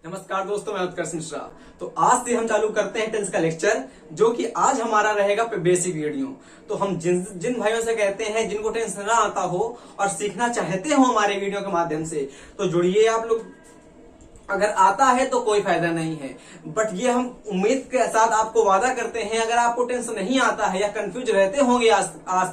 नमस्कार दोस्तों, मैं उत्कर्ष मिश्रा। तो आज से हम चालू करते हैं टेंस का लेक्चर, जो कि आज हमारा रहेगा बेसिक वीडियो। तो हम जिन भाइयों से कहते हैं जिनको टेंस ना आता हो और सीखना चाहते हो हमारे वीडियो के माध्यम से, तो जुड़िए आप लोग। अगर आता है तो कोई फायदा नहीं है, बट ये हम उम्मीद के साथ आपको वादा करते हैं, अगर आपको टेंस नहीं आता है या कंफ्यूज रहते होंगे आज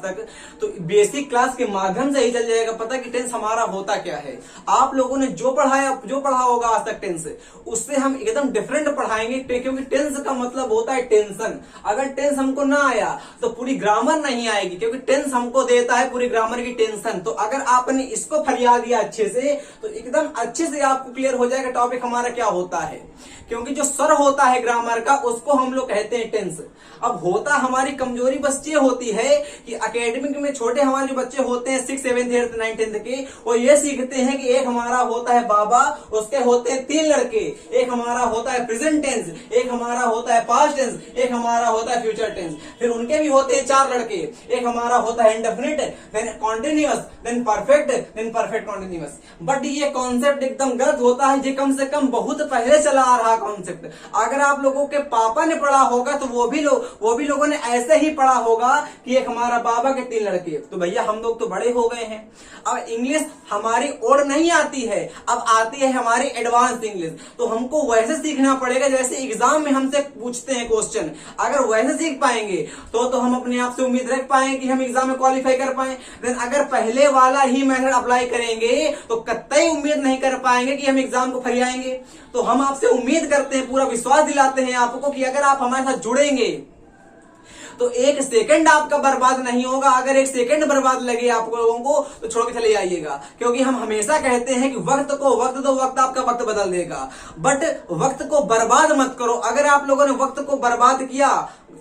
तक, तो बेसिक क्लास के माध्यम से ही चल जाएगा पता कि टेंस हमारा होता क्या है। आप लोगों ने जो पढ़ा होगा आज तक टेंस, उससे हम एकदम डिफरेंट पढ़ाएंगे, क्योंकि टेंस का मतलब होता है टेंशन। अगर टेंस हमको ना आया तो पूरी ग्रामर नहीं आएगी, क्योंकि टेंस हमको देता है पूरी ग्रामर की टेंशन। तो अगर आपने इसको फरिया दिया अच्छे से, तो एकदम अच्छे से आपको क्लियर हो जाएगा टॉपिक हमारा क्या होता है। क्योंकि जो सर होता है ग्रामर का, उसको हम लोग कहते हैं टेंस। अब होता हमारी कमजोरी बस ये होती है कि एकेडमिक में छोटे हमारे जो बच्चे होते हैं 6, 7, 8, 9, 10 के, वो ये सीखते हैं कि एक हमारा होता है बाबा, उसके होते हैं 3 लड़के, एक हमारा होता है प्रेजेंट टेंस, एक हमारा होता है पास्ट टेंस, एक हमारा होता है फ्यूचर टेंस। फिर उनके भी होते हैं 4 लड़के, एक हमारा होता है indefinite, then continuous, then perfect, then perfect continuous. But ये कॉन्सेप्ट एकदम गलत होता है, ये कम से कम बहुत पहले चला आ रहा कॉन्सेप्ट। अगर आप लोगों के पापा ने पढ़ा होगा तो वो भी लोगों ने ऐसे ही पढ़ा होगा कि एक हमारा बाबा के 3 लड़के। तो भैया हम लोग तो बड़े हो गए हैं, अब इंग्लिश हमारी और नहीं आती है, अब आती है हमारी एडवांस इंग्लिश। तो हमको वैसे सीखना पड़ेगा जैसे एग्जाम में हमसे पूछते हैं क्वेश्चन। अगर वैसे सीख पाएंगे तो हम अपने आप से उम्मीद रख पाएंगे कि हम एग्जाम में क्वालिफाई कर पाए। देन अगर पहले वाला ही मेथड अप्लाई करेंगे तो कतई उम्मीद नहीं कर पाएंगे कि हम एग्जाम को फरियाएंगे। तो हम आपसे उम्मीद करते हैं, पूरा विश्वास दिलाते हैं आपको कि अगर आप हमारे साथ जुड़ेंगे तो 1 सेकंड आपका बर्बाद नहीं होगा। अगर 1 सेकंड बर्बाद लगे आप लोगों को तो छोड़ के चले जाइएगा, क्योंकि हम हमेशा कहते हैं कि वक्त को वक्त दो, वक्त आपका वक्त बदल देगा। बट वक्त को बर्बाद मत करो। अगर आप लोगों ने वक्त को बर्बाद किया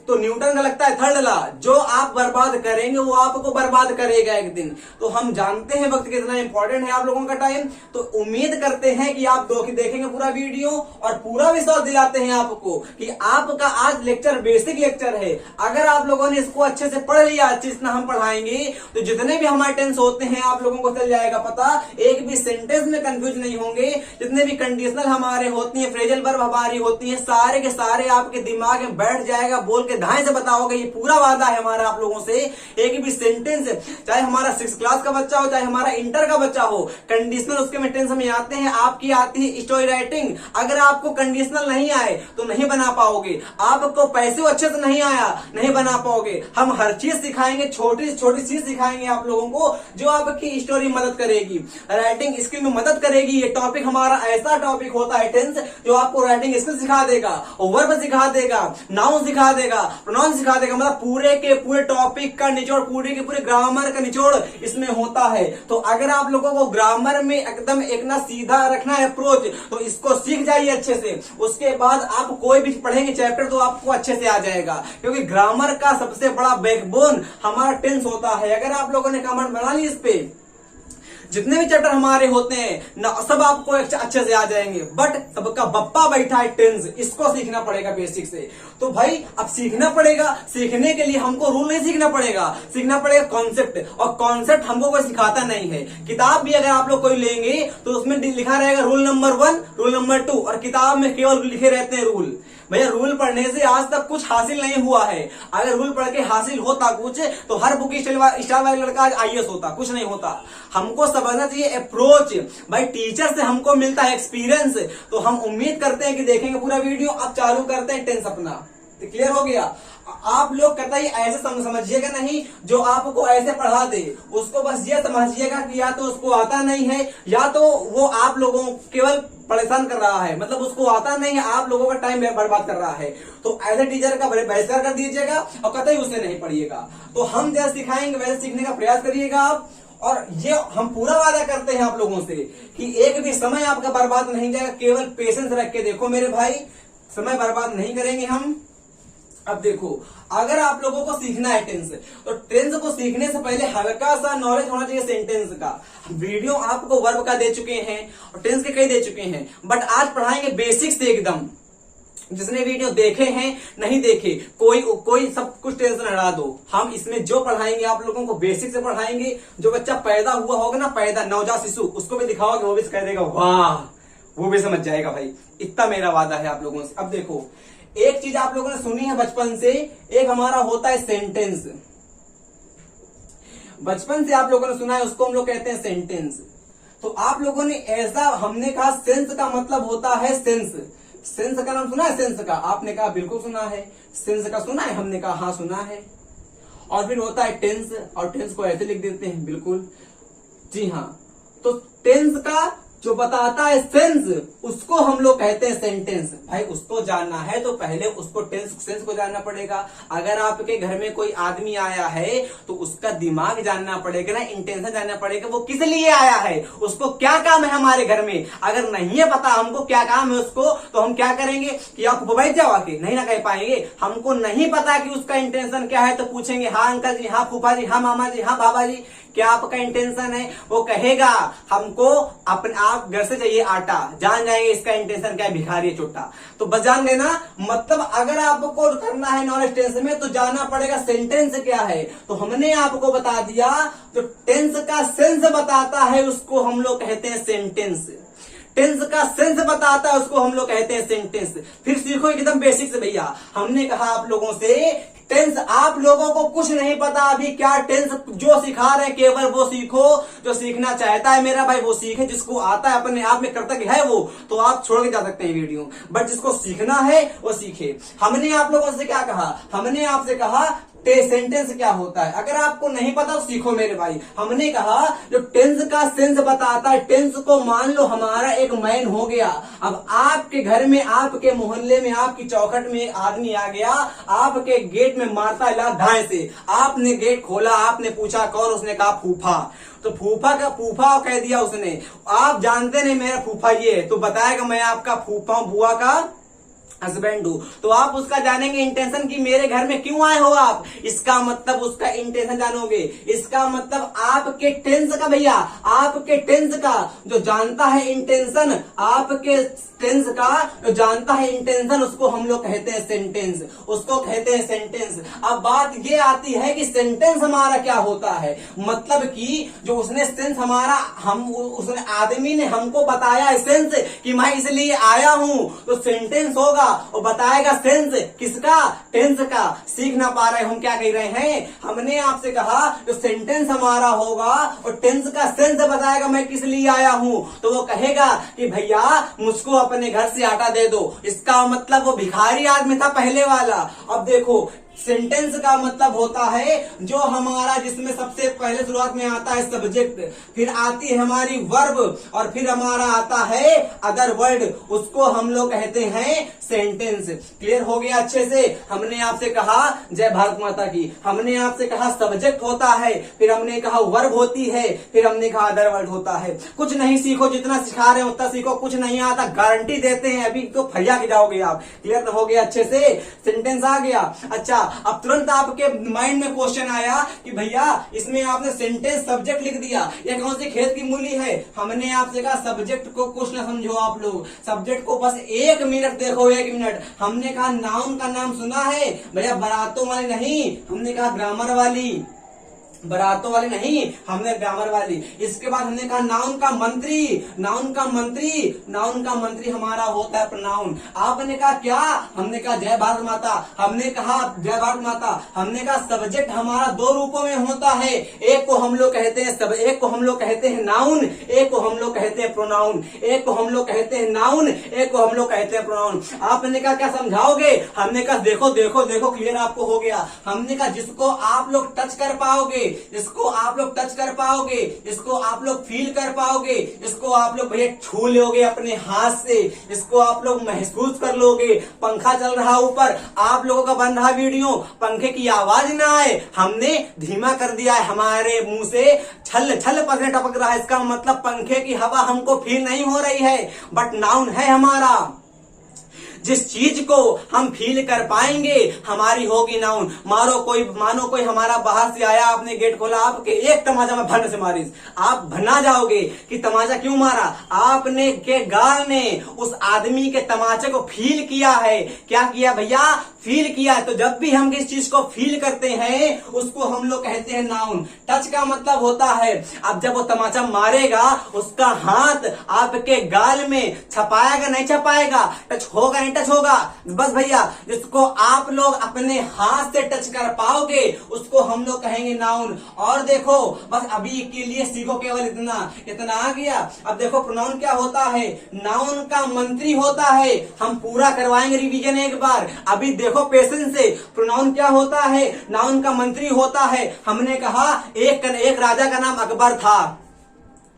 तो न्यूटन का लगता है 3rd लॉ, जो आप बर्बाद करेंगे वो आपको बर्बाद करेगा एक दिन। तो हम जानते हैं वक्त कितना इंपॉर्टेंट है आप लोगों का टाइम। तो उम्मीद करते हैं कि आप देखेंगे पूरा वीडियो, और पूरा विश्वास दिलाते हैं आपको कि आपका आज लेक्चर बेसिक लेक्चर है। अगर आप लोगों ने इसको अच्छे से पढ़ लिया, अच्छे जितना हम पढ़ाएंगे, तो जितने भी हमारे टेंस होते हैं आप लोगों को चल जाएगा पता। एक भी सेंटेंस में कंफ्यूज नहीं होंगे। जितने भी कंडीशनल हमारे होती है, फ्रेजल वर्ब हमारी होती है, सारे के सारे आपके दिमाग में बैठ जाएगा। बोल के ढाई से बताओगे, ये पूरा वादा है हमारा आप लोगों से। एक भी सेंटेंस, चाहे हमारा 6th क्लास का बच्चा हो, चाहे हमारा इंटर का बच्चा हो, कंडीशनल उसके में टेंस में आते हैं। आपकी आती है स्टोरी राइटिंग, अगर आपको कंडीशनल नहीं आए तो नहीं बना पाओगे। आपको पैसे अच्छे से नहीं आया, नहीं बना पाओगे। हम हर चीज सिखाएंगे, छोटी छोटी चीज सिखाएंगे आप लोगों को, जो आपकी स्टोरी मदद करेगी, राइटिंग स्किल में मदद करेगी। ये टॉपिक हमारा ऐसा टॉपिक होता है टेंस, जो आपको राइटिंग स्किल सिखा देगा, वर्ब सिखा देगा, नाउन सिखा देगा, प्रोनाउन सिखा देगा। मतलब पूरे के पूरे टॉपिक का निचोड़, पूरे के पूरे ग्रामर का निचोड़ इसमें होता है। तो अगर आप लोगों को ग्रामर में एकदम एक ना सीधा रखना है अप्रोच, तो इसको सीख जाइए अच्छे से। उसके बाद आप कोई भी पढ़ेंगे चैप्टर तो आपको अच्छे से आ जाएगा, क्योंकि ग्रामर का सबसे बड़ा बैकबोन हमारा टेंस होता है। अगर आप लोगों ने कमेंट बना ली इस पे, जितने भी चैप्टर हमारे होते हैं ना, सब आपको अच्छे से आ जाएंगे। बट सबका बप्पा बैठा है टेंस, इसको सीखना पड़ेगा बेसिक से। तो भाई अब सीखना पड़ेगा, सीखने के लिए हमको रूल नहीं सीखना पड़ेगा, सीखना पड़ेगा कॉन्सेप्ट। और कॉन्सेप्ट हमको कोई सिखाता नहीं है। किताब भी अगर आप लोग कोई लेंगे तो उसमें लिखा रहेगा रूल नंबर 1, रूल नंबर 2, और किताब में केवल लिखे रहते हैं रूल। भैया रूल पढ़ने से आज तक कुछ हासिल नहीं हुआ है। अगर रूल पढ़ के हासिल होता कुछ, तो हर बुक स्टाइल वाला लड़का आज IAS होता। कुछ नहीं होता। हमको समझना चाहिए अप्रोच। भाई टीचर से हमको मिलता है एक्सपीरियंस। तो हम उम्मीद करते हैं कि देखेंगे पूरा वीडियो। अब चालू करते हैं टेंस अपना। क्लियर हो गया? आप लोग कतई ऐसे समझिएगा नहीं, जो आपको ऐसे पढ़ा दे उसको बस ये समझिएगा कि या तो उसको आता नहीं है, या तो वो आप लोगों को केवल परेशान कर रहा है, मतलब उसको आता नहीं है, आप लोगों का टाइम बर्बाद कर रहा है। तो ऐसे टीचर का बहिष्कार कर दीजिएगा और कतई उसे नहीं पढ़िएगा। तो हम जैसे सिखाएंगे वैसे सीखने का प्रयास करिएगा आप। और ये हम पूरा वादा करते हैं आप लोगों से कि एक भी समय आपका बर्बाद नहीं जाएगा। केवल पेशेंस रख के देखो मेरे भाई, समय बर्बाद नहीं करेंगे हम। अब देखो, अगर आप लोगों को सीखना है टेंस, तो टेंस को सीखने से पहले हल्का सा नॉलेज होना चाहिए सेंटेंस का। वीडियो आपको वर्ब का दे चुके हैं और टेंस के कई दे चुके हैं, बट आज पढ़ाएंगे बेसिक से एकदम। जिसने वीडियो देखे हैं, नहीं देखे, कोई सब कुछ टेंशन हटा दो। हम इसमें जो पढ़ाएंगे आप लोगों को बेसिक से पढ़ाएंगे। जो बच्चा पैदा हुआ होगा ना, पैदा नवजात शिशु, उसको भी दिखाओगे, वो भी कह देगा वाह वो भी समझ जाएगा भाई, इतना मेरा वादा है आप लोगों से। अब देखो, एक चीज आप लोगों ने सुनी है बचपन से, एक हमारा होता है सेंटेंस। बचपन से आप लोगों ने सुना है, उसको हम लोग कहते हैं सेंटेंस। तो आप लोगों ने ऐसा, हमने कहा सेंस का मतलब होता है सेंस। सेंस का नाम सुना है? सेंस का आपने कहा बिल्कुल सुना है। सेंस का सुना है? हमने कहा हाँ सुना है। और फिर होता है टेंस, और टेंस को ऐसे लिख देते हैं, बिल्कुल जी हाँ। तो टेंस का जो बताता है सेंस, उसको हम लोग कहते हैं सेंटेंस। भाई उसको जानना है तो पहले उसको सेंस को जानना पड़ेगा। अगर आपके घर में कोई आदमी आया है तो उसका दिमाग जानना पड़ेगा ना, इंटेंशन जानना पड़ेगा, वो किस लिए आया है, उसको क्या काम है हमारे घर में। अगर नहीं है पता हमको क्या काम है उसको, तो हम क्या करेंगे कि आप बैठ जाओ आके, नहीं ना कह पाएंगे। हमको नहीं पता कि उसका इंटेंशन क्या है तो पूछेंगे हाँ अंकल जी, हाँ फूफा जी, हाँ मामा जी, हाँ बाबा जी, क्या आपका इंटेंशन है। वो कहेगा हमको अपने आप घर से चाहिए आटा, जान जाएंगे इसका इंटेंशन क्या है, भिखारी है छोटा। तो बस जान लेना, मतलब अगर आपको करना है नॉलेज टेंस में तो जानना पड़ेगा सेंटेंस क्या है। तो हमने आपको बता दिया, तो टेंस का सेंस बताता है उसको हम लोग कहते हैं सेंटेंस। टेंस का सेंस बताता है उसको हम लोग कहते हैं सेंटेंस। फिर सीखो एकदम बेसिक से भैया। हमने कहा आप लोगों से टेंस, आप लोगों को कुछ नहीं पता अभी क्या टेंस जो सिखा रहे हैं, केवल वो सीखो जो सीखना चाहता है मेरा भाई, वो सीखे। जिसको आता है अपने आप में कर्तव्य है वो, तो आप छोड़ के जा सकते हैं वीडियो, बट जिसको सीखना है वो सीखे। हमने आप लोगों से क्या कहा, हमने आपसे कहा सेंटेंस क्या होता है। अगर आपको नहीं पता तो सीखो मेरे भाई। हमने कहा जो टेंस का सेंस बताता है, टेंस को मान लो हमारा एक मैन हो गया। अब आपके घर में, आपके मोहल्ले में, आपकी चौखट में एक आदमी आ गया, आपके गेट में मारता है लात धाए से। आपने गेट खोला, आपने पूछा कौन, उसने कहा फूफा। तो फूफा कह दिया उसने। आप जानते नहीं मेरा फूफा ये है, तो बताएगा मैं आपका फूफा बुआ का हस्बैंड हूं। तो आप उसका जानेंगे इंटेंशन कि मेरे घर में क्यों आए हो आप, इसका मतलब उसका इंटेंशन जानोगे। इसका मतलब आपके टेंस का भैया, आपके टेंस का जो जानता है इंटेंशन, आपके टेंस का जो जानता है इंटेंशन, उसको हम लोग कहते हैं सेंटेंस, उसको कहते हैं सेंटेंस। अब बात ये आती है कि सेंटेंस हमारा क्या होता है। मतलब कि जो उसने सेंस हमारा, उसने आदमी ने हमको बताया सेंस कि मैं इसलिए आया हूं, तो सेंटेंस होगा और बताएगा सेंस किसका, टेंस का। सीख ना पा रहे हम क्या कह रहे हैं। हमने आपसे कहा जो सेंटेंस हमारा होगा और टेंस का सेंस बताएगा मैं किस लिए आया हूं, तो वो कहेगा कि भैया मुझको अपने घर से आटा दे दो। इसका मतलब वो भिखारी आदमी था पहले वाला। अब देखो सेंटेंस का मतलब होता है जो हमारा, जिसमें सबसे पहले शुरुआत में आता है सब्जेक्ट, फिर आती है हमारी वर्ब, और फिर हमारा आता है अदर वर्ड, उसको हम लोग कहते हैं सेंटेंस। क्लियर हो गया अच्छे से। हमने आपसे कहा जय भारत माता की, हमने आपसे कहा सब्जेक्ट होता है, फिर हमने कहा वर्ब होती है, फिर हमने कहा अदर वर्ड होता है। कुछ नहीं सीखो, जितना सिखा रहे हैं उतना सीखो, कुछ नहीं आता गारंटी देते हैं अभी तो फैया के जाओगे आप। क्लियर हो गया अच्छे से, सेंटेंस आ गया। अच्छा, अब तुरंत आपके माइंड में क्वेश्चन आया कि भैया इसमें आपने सेंटेंस सब्जेक्ट लिख दिया, ये कौन सी खेत की मूली है। हमने आपसे कहा सब्जेक्ट को कुछ ना समझो आप लोग, सब्जेक्ट को बस 1 मिनट देखो, 1 मिनट। हमने कहा नाउन का नाम सुना है भैया, बारातों वाली नहीं, हमने कहा ग्रामर वाली, बारातों वाली नहीं, हमने ग्रामर वाली। इसके बाद हमने कहा नाउन का मंत्री, नाउन का मंत्री, नाउन का मंत्री हमारा होता है प्रोनाउन। आपने कहा क्या, हमने कहा जय भारत माता, हमने कहा जय भारत माता। हमने कहा सब्जेक्ट हमारा 2 रूपों में होता है, एक को हम लोग कहते हैं एक को हम लोग कहते हैं नाउन, एक को हम लोग कहते हैं प्रोनाउन। एक को हम लोग कहते हैं नाउन, एक को हम लोग कहते हैं प्रोनाउन। आपने कहा क्या समझाओगे, हमने कहा देखो देखो देखो क्लियर आपको हो गया। हमने कहा जिसको आप लोग टच कर पाओगे, इसको आप लोग टच कर पाओगे, इसको आप लोग फील कर पाओगे, इसको आप लोग भैया छू लोगे अपने हाथ से, इसको आप लोग महसूस कर लोगे। पंखा चल रहा ऊपर, आप लोगों का बन रहा वीडियो, पंखे की आवाज ना आए, हमने धीमा कर दिया है, हमारे मुंह से छल छल पसीना टपक रहा है, इसका मतलब पंखे की हवा हमको फील नहीं हो रही है, बट नाउन है हमारा। जिस चीज को हम फील कर पाएंगे हमारी होगी नाउन। मानो कोई हमारा बाहर से आया, आपने गेट खोला, आपके एक तमाचा में भन से मारी, आप भना जाओगे कि तमाचा क्यों मारा, आपने के गाल ने उस आदमी के तमाचे को फील किया है। क्या किया भैया, फील किया है। तो जब भी हम किसी चीज को फील करते हैं उसको हम लोग कहते हैं नाउन। टच का मतलब होता है, अब जब वो तमाचा मारेगा उसका हाथ आपके गाल में छपाएगा नहीं छपाएगा, टच होगा नहीं टच होगा। बस भैया जिसको आप लोग अपने हाथ से टच कर पाओगे उसको हम लोग कहेंगे नाउन। और देखो बस अभी के लिए सीखो केवल इतना आ गया। अब देखो प्रोनाउन क्या होता है, नाउन का मंत्री होता है। हम पूरा करवाएंगे रिवीजन एक बार, अभी देखो पेशेंस से। प्रोनाउन क्या होता है, नाउन का मंत्री होता है। हमने कहा एक राजा का नाम अकबर था।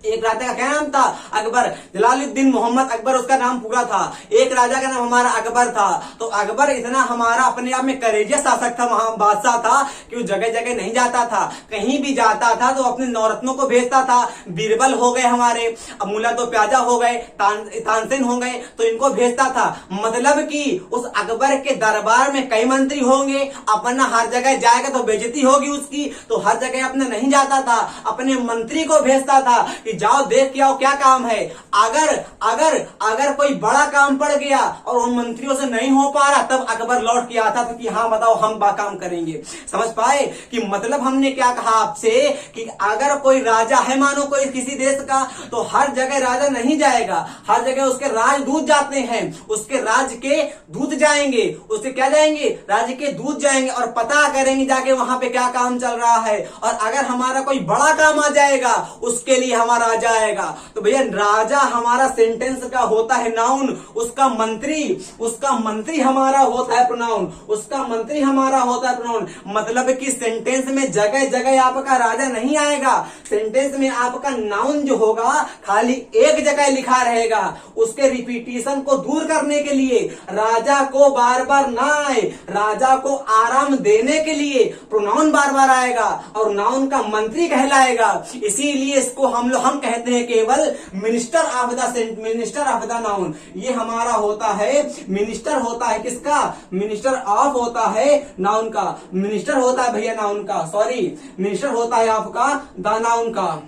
एक राजा का क्या नाम था, अकबर। जलालुद्दीन मोहम्मद अकबर उसका नाम पूरा था। एक राजा का नाम हमारा अकबर था। तो अकबर इतना हमारा अपने आप में करेजियस शासक था, वहां बादशाह था कि वो जगह जगह नहीं जाता था, कहीं भी जाता था तो अपने नौरत्नों को भेजता था। बीरबल हो गए हमारे, अब मुला तो प्याजा हो गए, तानसेन हो गए, तो इनको भेजता था। मतलब कि उस अकबर के दरबार में कई मंत्री होंगे, अपना हर जगह जाएगा तो बेइज्जती होगी उसकी, तो हर जगह अपने नहीं जाता था, अपने मंत्री को भेजता था कि जाओ देख के आओ क्या काम है। अगर कोई बड़ा काम पड़ गया और उन मंत्रियों से नहीं हो पा रहा तब अकबर लौट के आता था कि हाँ बताओ हम काम करेंगे। समझ पाए कि मतलब हमने क्या कहा आपसे कि अगर कोई राजा है, मानो कोई किसी देश का, तो हर जगह राजा नहीं जाएगा, हर जगह उसके राजदूत जाते हैं, उसके राज्य के दूत जाएंगे, उसके क्या जाएंगे, राज्य के दूत जाएंगे और पता करेंगे जाके वहां पे क्या काम चल रहा है। और अगर हमारा कोई बड़ा काम आ जाएगा उसके लिए हमारा राजा आएगा। तो भैया राजा हमारा सेंटेंस का होता है नाउन, उसका मंत्री हमारा होता है प्रोनाउन, उसका मंत्री हमारा होता है प्रोनाउन। मतलब कि सेंटेंस में जगह जगह आपका राजा नहीं आएगा, सेंटेंस में आपका नाउन जो होगा खाली एक जगह लिखा रहेगा। उसके रिपीटिशन को दूर करने के लिए, राजा को बार बार ना आए, राजा को आराम देने के लिए प्रोनाउन बार बार आएगा और नाउन का मंत्री कहलाएगा। इसीलिए इसको हम कहते हैं केवल मिनिस्टर ऑफ द नाउन। ये हमारा होता है, मिनिस्टर होता है किसका, मिनिस्टर ऑफ होता है नाउन का, मिनिस्टर होता है भैया नाउन का, सॉरी मिनिस्टर होता है आपका द नाउन का।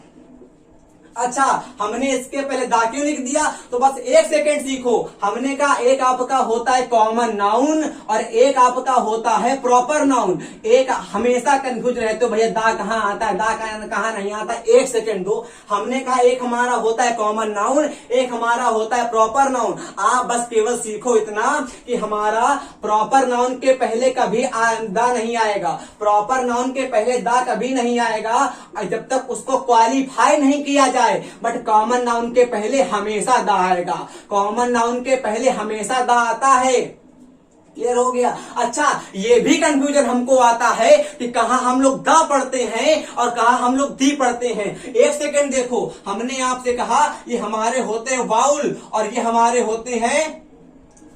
अच्छा हमने इसके पहले दा क्यों लिख दिया, तो बस एक सेकेंड सीखो। हमने कहा एक आपका होता है कॉमन नाउन और एक आपका होता है प्रॉपर नाउन। एक हमेशा कंफ्यूज रहते हो भैया दा कहाँ आता है, दा कहाँ नहीं आता, एक सेकेंड दो। हमने कहा एक हमारा होता है कॉमन नाउन, एक हमारा होता है प्रॉपर नाउन। आप बस केवल सीखो इतना कि हमारा प्रॉपर नाउन के पहले कभी दा नहीं आएगा, प्रॉपर नाउन के पहले दा कभी नहीं आएगा जब तक उसको क्वालिफाई नहीं किया जाए। बट कॉमन नाउन के पहले हमेशा दा आएगा, कॉमन नाउन के पहले हमेशा दा आता है। क्लियर हो गया। अच्छा ये भी कंफ्यूजन हमको आता है कि कहां हम लोग दा पढ़ते हैं और कहां हम लोग दी पढ़ते हैं। एक सेकेंड देखो, हमने आपसे कहा ये हमारे होते हैं वाउल और ये हमारे होते हैं,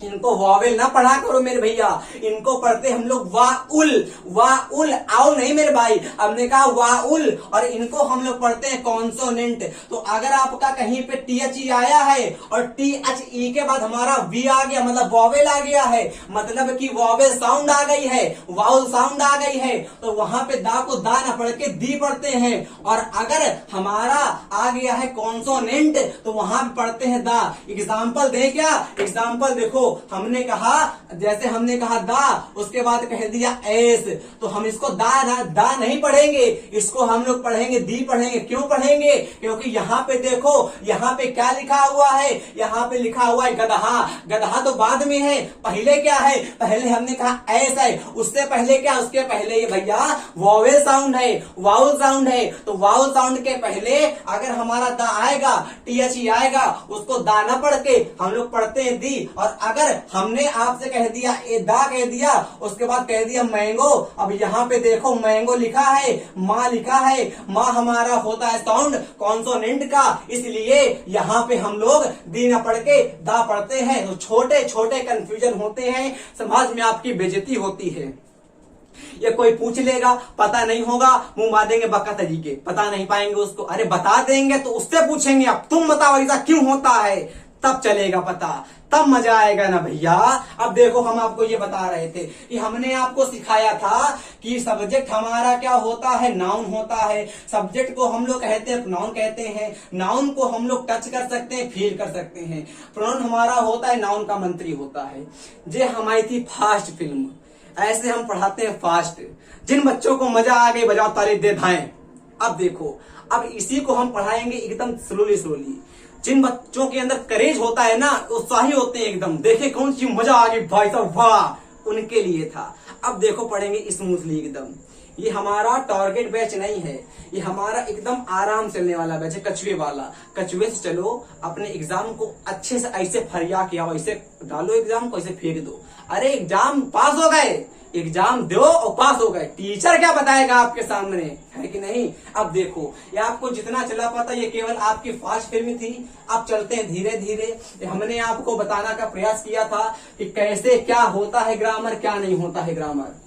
इनको वावेल ना पढ़ा करो मेरे भैया, इनको पढ़ते हम लोग वाउल, वाउल आओ नहीं मेरे भाई, हमने कहा वाउल, और इनको हम लोग पढ़ते हैं कॉन्सोनेंट। तो अगर आपका कहीं पे THE आया है और THE के बाद हमारा V आ गया, मतलब वावेल आ गया है, मतलब कि वावेल साउंड आ गई है, वाउल साउंड आ गई है, तो वहां पे दा को दा ना पढ़ के दी पढ़ते हैं। और अगर हमारा आ गया है कॉन्सोनेंट तो वहां पे पढ़ते हैं दा। एग्जाम्पल दे क्या, एग्जाम्पल देखो, हमने कहा जैसे हमने कहा दा, उसके बाद कह दिया एस, तो हम इसको दा नहीं पढ़ेंगे, इसको हम लोग पढ़ेंगे दी पढ़ेंगे। क्यों पढ़ेंगे, क्योंकि यहाँ पे देखो, यहाँ पे क्या लिखा हुआ है, यहाँ पे लिखा हुआ है गदहा। गदहा तो बाद में है, पहले क्या है, पहले हमने कहा एस है, उससे पहले क्या, उसके पहले ये भैया वॉवेल साउंड है, वाउल साउंड है। तो वाउल साउंड के पहले अगर हमारा दा आएगा, THE आएगा, उसको दा ना पढ़ के हम लोग पढ़ते हैं दी। और अगर हमने आपसे कह दिया ए दा कह दिया, उसके बाद कह दिया मैंगो, अब यहाँ पे देखो मैंगो लिखा है, माँ लिखा है, माँ हमारा होता है साउंड कॉन्सोनेंट का, इसलिए यहाँ पे हम लोग दी ना पढ़ के दा पढ़ते हैं। तो छोटे छोटे कंफ्यूजन होते हैं, समाज में आपकी बेइज्जती होती है। ये कोई पूछ लेगा, पता नहीं होगा, मुंह मार देंगे बक्का तरीके, पता नहीं पाएंगे उसको, अरे बता देंगे तो उससे पूछेंगे अब तुम बताओ ऐसा क्यों होता है, तब चलेगा पता, तब मजा आएगा ना भैया। अब देखो हम आपको ये बता रहे थे कि हमने आपको सिखाया था कि सब्जेक्ट हमारा क्या होता है, नाउन होता है। सब्जेक्ट को हम लोग कहते हैं प्रोनाउन कहते हैं। नाउन को हम लोग टच कर सकते हैं, फील कर सकते हैं। प्रोनाउन हमारा होता है, नाउन का मंत्री होता है। ये हमारी थी फास्ट फिल्म, ऐसे हम पढ़ाते हैं फास्ट। जिन बच्चों को मजा आ गई बजाओ ताली दे धाएं। अब देखो, अब इसी को हम पढ़ाएंगे एकदम स्लोली स्लोली। जिन बच्चों के अंदर करेज होता है ना, उत्साही होते हैं एकदम, देखे कौन सी मजा आ गई भाई साहब वाह, उनके लिए था। अब देखो पढ़ेंगे स्मूथली एकदम। ये हमारा टारगेट बैच नहीं है, ये हमारा एकदम आराम चलने वाला बैच है, कछुए वाला। कछुए से चलो, अपने एग्जाम को अच्छे से ऐसे फरिया के आओ, ऐसे डालो एग्जाम को, ऐसे फेंक दो। अरे एग्जाम पास हो गए, एग्जाम दो और पास हो गए, टीचर क्या बताएगा आपके सामने, है कि नहीं। अब देखो, ये आपको जितना चला पाता ये केवल आपकी फास्ट फिल्म थी। आप चलते हैं धीरे धीरे। हमने आपको बताने का प्रयास किया था कि कैसे क्या होता है ग्रामर, क्या नहीं होता है ग्रामर।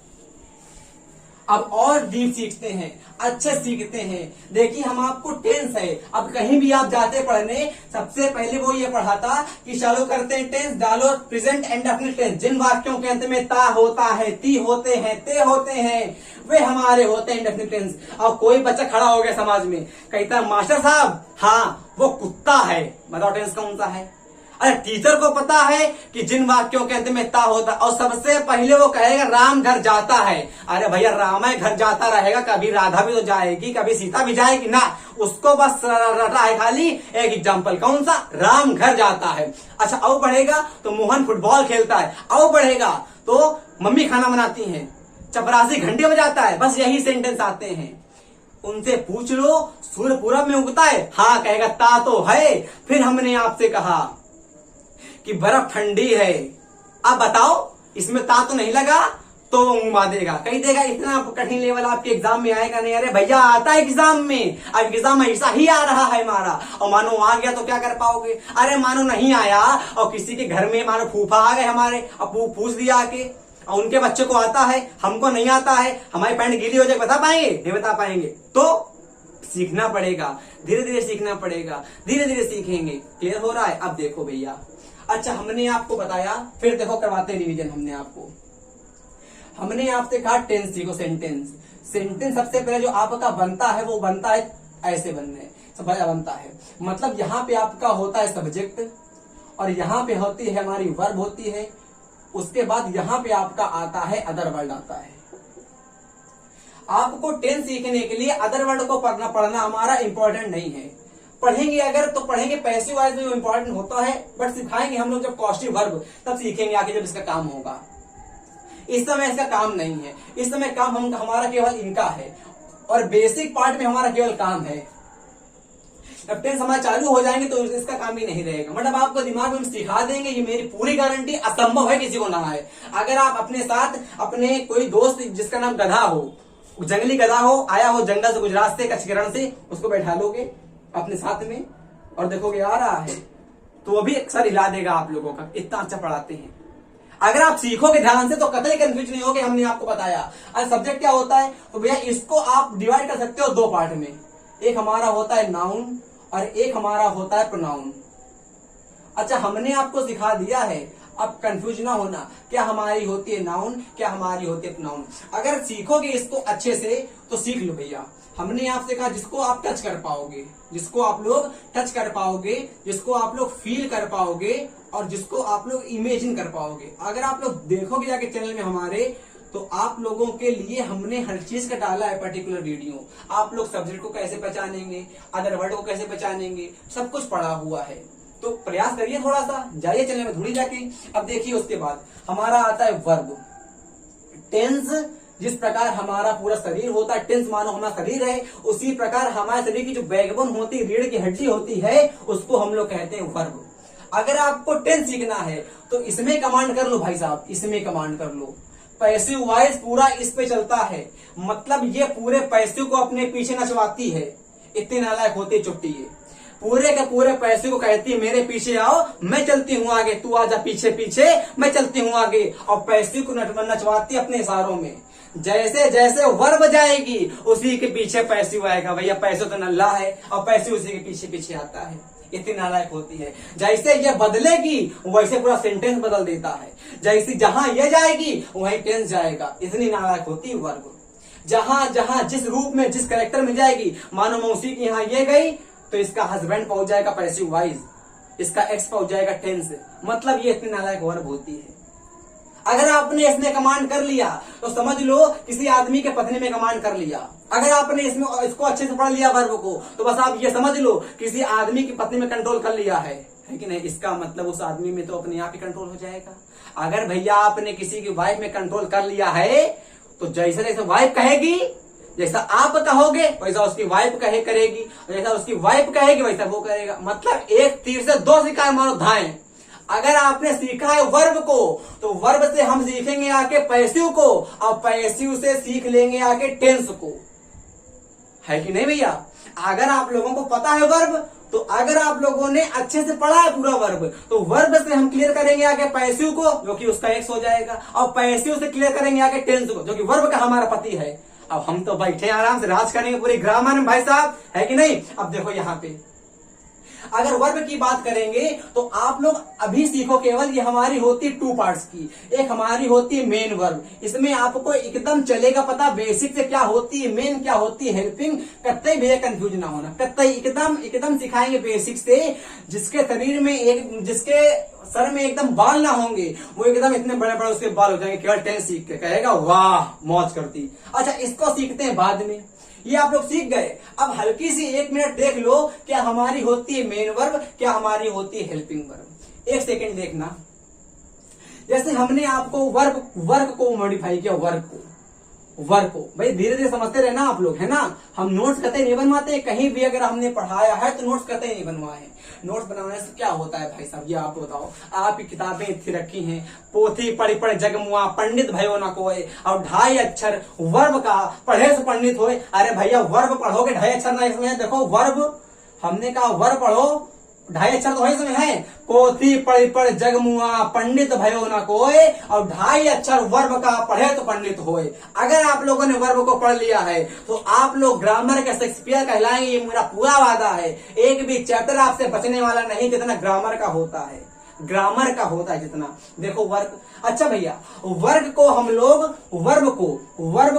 अब और डीप सीखते हैं, अच्छे सीखते हैं। देखिए हम आपको टेंस है, अब कहीं भी आप जाते पढ़ने, सबसे पहले वो ये पढ़ाता कि चलो करते हैं टेंस, डालो प्रेजेंट एंड डेफिनिट टेंस। जिन वाक्यों के अंत में ता होता है, ती होते हैं, ते होते हैं, वे हमारे होते हैं डेफिनिट टेंस। अब कोई बच्चा खड़ा हो गया समाज में, कहता है मास्टर साहब हाँ वो कुत्ता है, बताओ टेंस कौन सा है। अरे टीचर को पता है कि जिन वाक्यों के अंत में ता होता, और सबसे पहले वो कहेगा राम घर जाता है। अरे भैया रामायण घर जाता रहेगा, कभी राधा भी तो जाएगी, कभी सीता भी जाएगी ना, उसको बस रटा है खाली। एक एग्जाम्पल कौन सा, राम घर जाता है। अच्छा और बढ़ेगा तो मोहन फुटबॉल खेलता है, और बढ़ेगा तो मम्मी खाना बनाती है, चपरासी घंटे बजाता है। बस यही सेंटेंस आते हैं। उनसे पूछ लो सूर्य पूरब में उगता है, हाँ कहेगा ता तो है। फिर हमने आपसे कहा कि बर्फ ठंडी है, अब बताओ इसमें ता तो नहीं लगा, तो वो मुंह देगा, कही देगा इतना कठिन लेवल आपके एग्जाम में आएगा नहीं। अरे भैया आता है एग्जाम में, अब एग्जाम ऐसा ही आ रहा है हमारा, और मानो आ गया तो क्या कर पाओगे। अरे मानो नहीं आया और किसी के घर में मानो फूफा आ गए हमारे, अब पूछ दिया आके, और उनके बच्चे को आता है, हमको नहीं आता है, हमारी पैंट गीली हो जाए बता पाएंगे, नहीं बता पाएंगे। तो सीखना पड़ेगा, धीरे धीरे सीखना पड़ेगा, धीरे धीरे सीखेंगे। क्लियर हो रहा है। अब देखो भैया, अच्छा हमने आपको बताया, फिर देखो करवाते रिवीजन। हमने आपसे कहा टेंस सीखो, सेंटेंस। सेंटेंस सबसे पहले जो आपका बनता है वो बनता है ऐसे बनता है, मतलब यहाँ पे आपका होता है सब्जेक्ट, और यहाँ पे होती है हमारी वर्ब होती है, उसके बाद यहाँ पे आपका आता है अदर वर्ड आता है। आपको टेंस सीखने के लिए अदर वर्ड को पढ़ना हमारा इंपॉर्टेंट नहीं है। पढ़ेंगे अगर तो पढ़ेंगे पैसिव वाइज में इंपॉर्टेंट होता है, बट सिखाएंगे हम लोग जब कॉस्टिव वर्ब, तब सीखेंगे आगे जब इसका काम होगा। इस समय इसका काम नहीं है, इस समय काम हमारा केवल इनका है, और बेसिक पार्ट में हमारा केवल काम है। जब टेंस हमारे चालू हो जाएंगे तो इसका काम ही नहीं रहेगा। मतलब आपको दिमाग में सिखा देंगे, ये मेरी पूरी गारंटी, असंभव है किसी को ना आए। अगर आप अपने साथ अपने कोई दोस्त जिसका नाम गधा हो, जंगली गधा हो, आया हो जंगल से गुजरात से कचकरण से, उसको बैठा लोगे अपने साथ में और देखोगे आ रहा है, तो वो भी अक्सर हिला देगा आप लोगों का, इतना अच्छा पढ़ाते हैं। अगर आप सीखोगे ध्यान से तो कतई कंफ्यूज नहीं होगे, हमने आपको बताया। अब सब्जेक्ट क्या होता है, तो भैया इसको आप डिवाइड कर सकते हो दो पार्ट में। एक हमारा होता है नाउन और एक हमारा होता है प्रोनाउन। अच्छा हमने आपको सिखा दिया है, अब कंफ्यूज ना होना, क्या हमारी होती है नाउन, क्या हमारी होती है प्रोनाउन। अगर सीखोगे इसको अच्छे से तो सीख लो भैया। हमने आपसे कहा जिसको आप टच कर पाओगे, जिसको आप लोग टच कर पाओगे, जिसको आप लोग फील कर पाओगे, और जिसको आप लोग इमेजिन कर पाओगे। अगर आप लोग देखोगे जाके चैनल में हमारे, तो आप लोगों के लिए हमने हर चीज का डाला है पर्टिकुलर वीडियो। आप लोग सब्जेक्ट को कैसे पहचानेंगे, अदर वर्ड को कैसे पहचानेंगे, सब कुछ पढ़ा हुआ है। तो प्रयास करिए, थोड़ा सा जाइए चैनल में, थोड़ी जाके। अब देखिए उसके बाद हमारा आता है वर्ब। टेंस जिस प्रकार हमारा पूरा शरीर होता है, टेंस मानो हमारा शरीर है, उसी प्रकार हमारे शरीर की जो बैकबोन होती है, रीढ़ की हड्डी होती है, उसको हम लोग कहते हैं वर्ब। अगर आपको टेंस सीखना है तो इसमें कमांड कर लो भाई साहब, इसमें कमांड कर लो। पैसिव वॉइस पूरा इस पे चलता है, मतलब ये पूरे पैसिव को अपने पीछे नचवाती है, इतनी नालायक होती है चुट्टी ये। पूरे के पूरे पैसे को कहती है मेरे पीछे आओ, मैं चलती हूँ आगे, तू आजा पीछे पीछे, मैं चलती हूँ आगे। और पैसे को नचवाती अपने इशारों में। जैसे जैसे वर्ब जाएगी उसी के पीछे पैसे आएगा। भैया पैसे तो नल्ला है और पैसे उसी के पीछे पीछे आता है। इतनी नालायक होती है। जैसे ये बदलेगी वैसे पूरा सेंटेंस बदल देता है, जैसे जहां ये जाएगी वहीं टेंस जाएगा, इतनी नालायक होती है वर्ब। जहां जहां जिस रूप में जिस कैरेक्टर में जाएगी, मानो मौसी की यहाँ ये गई तो इसका हस्बैंड पहुंच जाएगा पैसिव वॉइस, इसका एक्स पहुंच जाएगा टेंस। मतलब ये इतनी नालायक वर्ब होती है। अगर आपने इसमें कमांड कर लिया तो समझ लो किसी आदमी के पत्नी में कमांड कर लिया। अगर आपने इसमें इसको अच्छे से पढ़ लिया वर्ब को तो बस आप ये समझ लो किसी आदमी की पत्नी में कंट्रोल कर लिया है कि नहीं। इसका मतलब उस आदमी में तो अपने आप ही कंट्रोल हो जाएगा। अगर भैया आपने किसी की वाइफ में कंट्रोल कर लिया है तो जैसे जैसे वाइफ कहेगी, जैसा आप कहोगे वैसा उसकी वाइफ करेगी, जैसा उसकी वाइफ कहेगी वैसा वो करेगा। मतलब एक तीर से दो शिकार मारो धाएं। अगर आपने सीखा है वर्ब को तो वर्ब से हम सीखेंगे आके पैसिव को, और पैसिव से सीख लेंगे आके टेंस को, है कि नहीं भैया। अगर आप लोगों को पता है वर्ब, तो अगर आप लोगों ने अच्छे से पढ़ा है पूरा वर्ब, तो वर्ब से हम क्लियर करेंगे आगे पैसिव को जो कि उसका एक्स हो जाएगा, और पैसिव से क्लियर करेंगे आगे टेंस को जो कि वर्ब का हमारा पति है। अब हम तो बैठे आराम से राज करेंगे पूरी ग्रामर में भाई साहब, है कि नहीं। अब देखो यहाँ पे अगर वर्ब की बात करेंगे तो आप लोग अभी सीखो, केवल ये हमारी होती टू पार्ट्स की। एक हमारी होती है मेन वर्ब, इसमें आपको एकदम चलेगा पता बेसिक से क्या होती है मेन, क्या होती है हेल्पिंग। कतई भैया कंफ्यूज ना होना, कतई एकदम सिखाएंगे बेसिक से। जिसके शरीर में जिसके सर में एकदम बाल ना होंगे वो एकदम इतने बड़े बड़े उसके बाल हो जाएंगे केवल टेंस सीख के, कहेगा वाह मौज करती। अच्छा, इसको सीखते हैं बाद में, ये आप लोग सीख गए। अब हल्की सी 1 मिनट देख लो, क्या हमारी होती है मेन वर्ब, क्या हमारी होती है हेल्पिंग वर्ब। 1 सेकेंड देखना। जैसे हमने आपको वर्क को मॉडिफाई किया, वर्क को भाई धीरे धीरे समझते रहना आप लोग, है ना। हम नोट्स कतई नहीं बनवाते, कहीं भी अगर हमने पढ़ाया है तो नोट्स कतई नहीं बनवाए हैं। नोट्स बनाने से क्या होता है भाई साहब, ये आप बताओ। आपकी किताबें इतनी रखी हैं, पोथी पढ़ी पढ़े जगमुआ, पंडित भयो न कोय, और 2.5 अक्षर वर्ब का पढ़े से पंडित होए। अरे भैया वर्ब पढ़ोगे 2.5 अक्षर ना इसमें, देखो वर्ब हमने कहा वर्ब पढ़ो 2.5 अक्षर तो वही इसमें है। पोथी पढ़ी पढ़ जगमुआ, पंडित भयो न कोय, और 2.5 अक्षर वर्ब का पढ़े तो पंडित होए। अगर आप लोगों ने वर्ब को पढ़ लिया है तो आप लोग ग्रामर के शेक्सपियर कहलाएंगे, ये मेरा पूरा वादा है। एक भी चैप्टर आपसे बचने वाला नहीं जितना ग्रामर का होता है, ग्रामर का होता है जितना। देखो वर्क, अच्छा भैया वर्ग को हम लोग वर्ब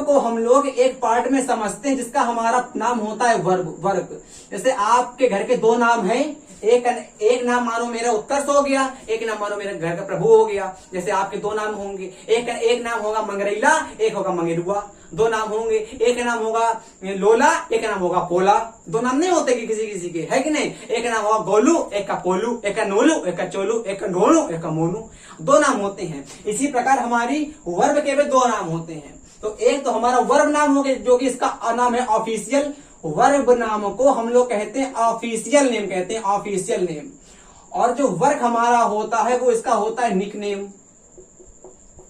को हम लोग एक पार्ट में समझते हैं जिसका हमारा नाम होता है वर्ग। जैसे आपके घर के 2 नाम हैं, एक नाम मानो मेरा उत्कर्ष हो गया, एक नाम मानो मेरे घर का प्रभु हो गया। जैसे आपके 2 नाम होंगे, एक नाम होगा मंगरैला, एक होगा मंगेरुआ। 2 नाम होंगे, एक नाम होगा लोला, एक नाम होगा पोला। 2 नाम नहीं होते कि किसी के, है कि नहीं। एक नाम होगा गोलू, एक का पोलू, एक का नोलू, एक का चोलू, एक का ढोलू, एक का मोनू। 2 नाम होते हैं। इसी प्रकार हमारी वर्ब के भी 2 नाम होते हैं। तो एक तो हमारा वर्ब नाम हो गया जो कि इसका नाम है ऑफिशियल। वर्ब नाम को हम लोग कहते हैं ऑफिशियल नेम, कहते हैं ऑफिशियल नेम। और जो वर्क हमारा होता है वो इसका होता है निकनेम।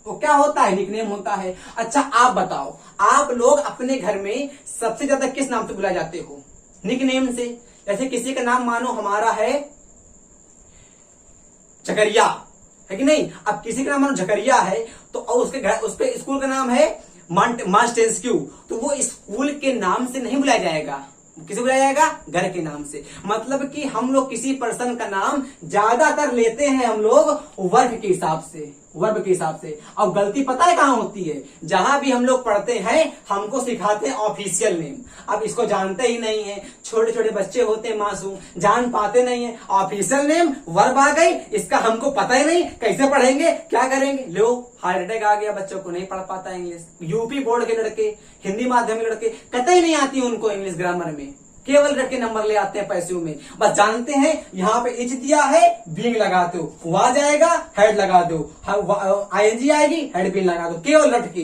वो क्या होता है, निकनेम होता है। अच्छा आप बताओ, आप लोग अपने घर में सबसे ज्यादा किस नाम से बुलाए जाते हो? निकनेम से। जैसे किसी का नाम मानो हमारा है जकरिया, है कि नहीं। अब किसी का नाम मानो जकरिया है तो उसके घर, उसके स्कूल का नाम है मास्टेंस्क्यू, तो वो स्कूल के नाम से नहीं बुलाया जाएगा, किसे बुलाया जाएगा? घर के नाम से। मतलब कि हम लोग किसी पर्सन का नाम ज्यादातर लेते हैं हम लोग वर्ग के हिसाब से, वर्ब के हिसाब से। और गलती पता है कहां होती है? जहां भी हम लोग पढ़ते हैं हमको सिखाते हैं ऑफिशियल नेम। अब इसको जानते ही नहीं है, छोटे छोटे बच्चे होते हैं मासूम, जान पाते नहीं है। ऑफिशियल नेम वर्ब आ गई, इसका हमको पता ही नहीं, कैसे पढ़ेंगे, क्या करेंगे? लो हार्ट अटैक आ गया, बच्चों को नहीं पढ़ पाता इंग्लिश। यूपी बोर्ड के लड़के, हिंदी माध्यम के लड़के कतई नहीं आती उनको इंग्लिश ग्रामर में, केवल रट नंबर ले आते हैं पैसिव में। बस जानते हैं यहाँ पे इच दिया है, बींग लगा दो, वो आ जाएगा, हेड लगा दो, आईएनजी आएगी, हेड बींग लगा दो, केवल रट के।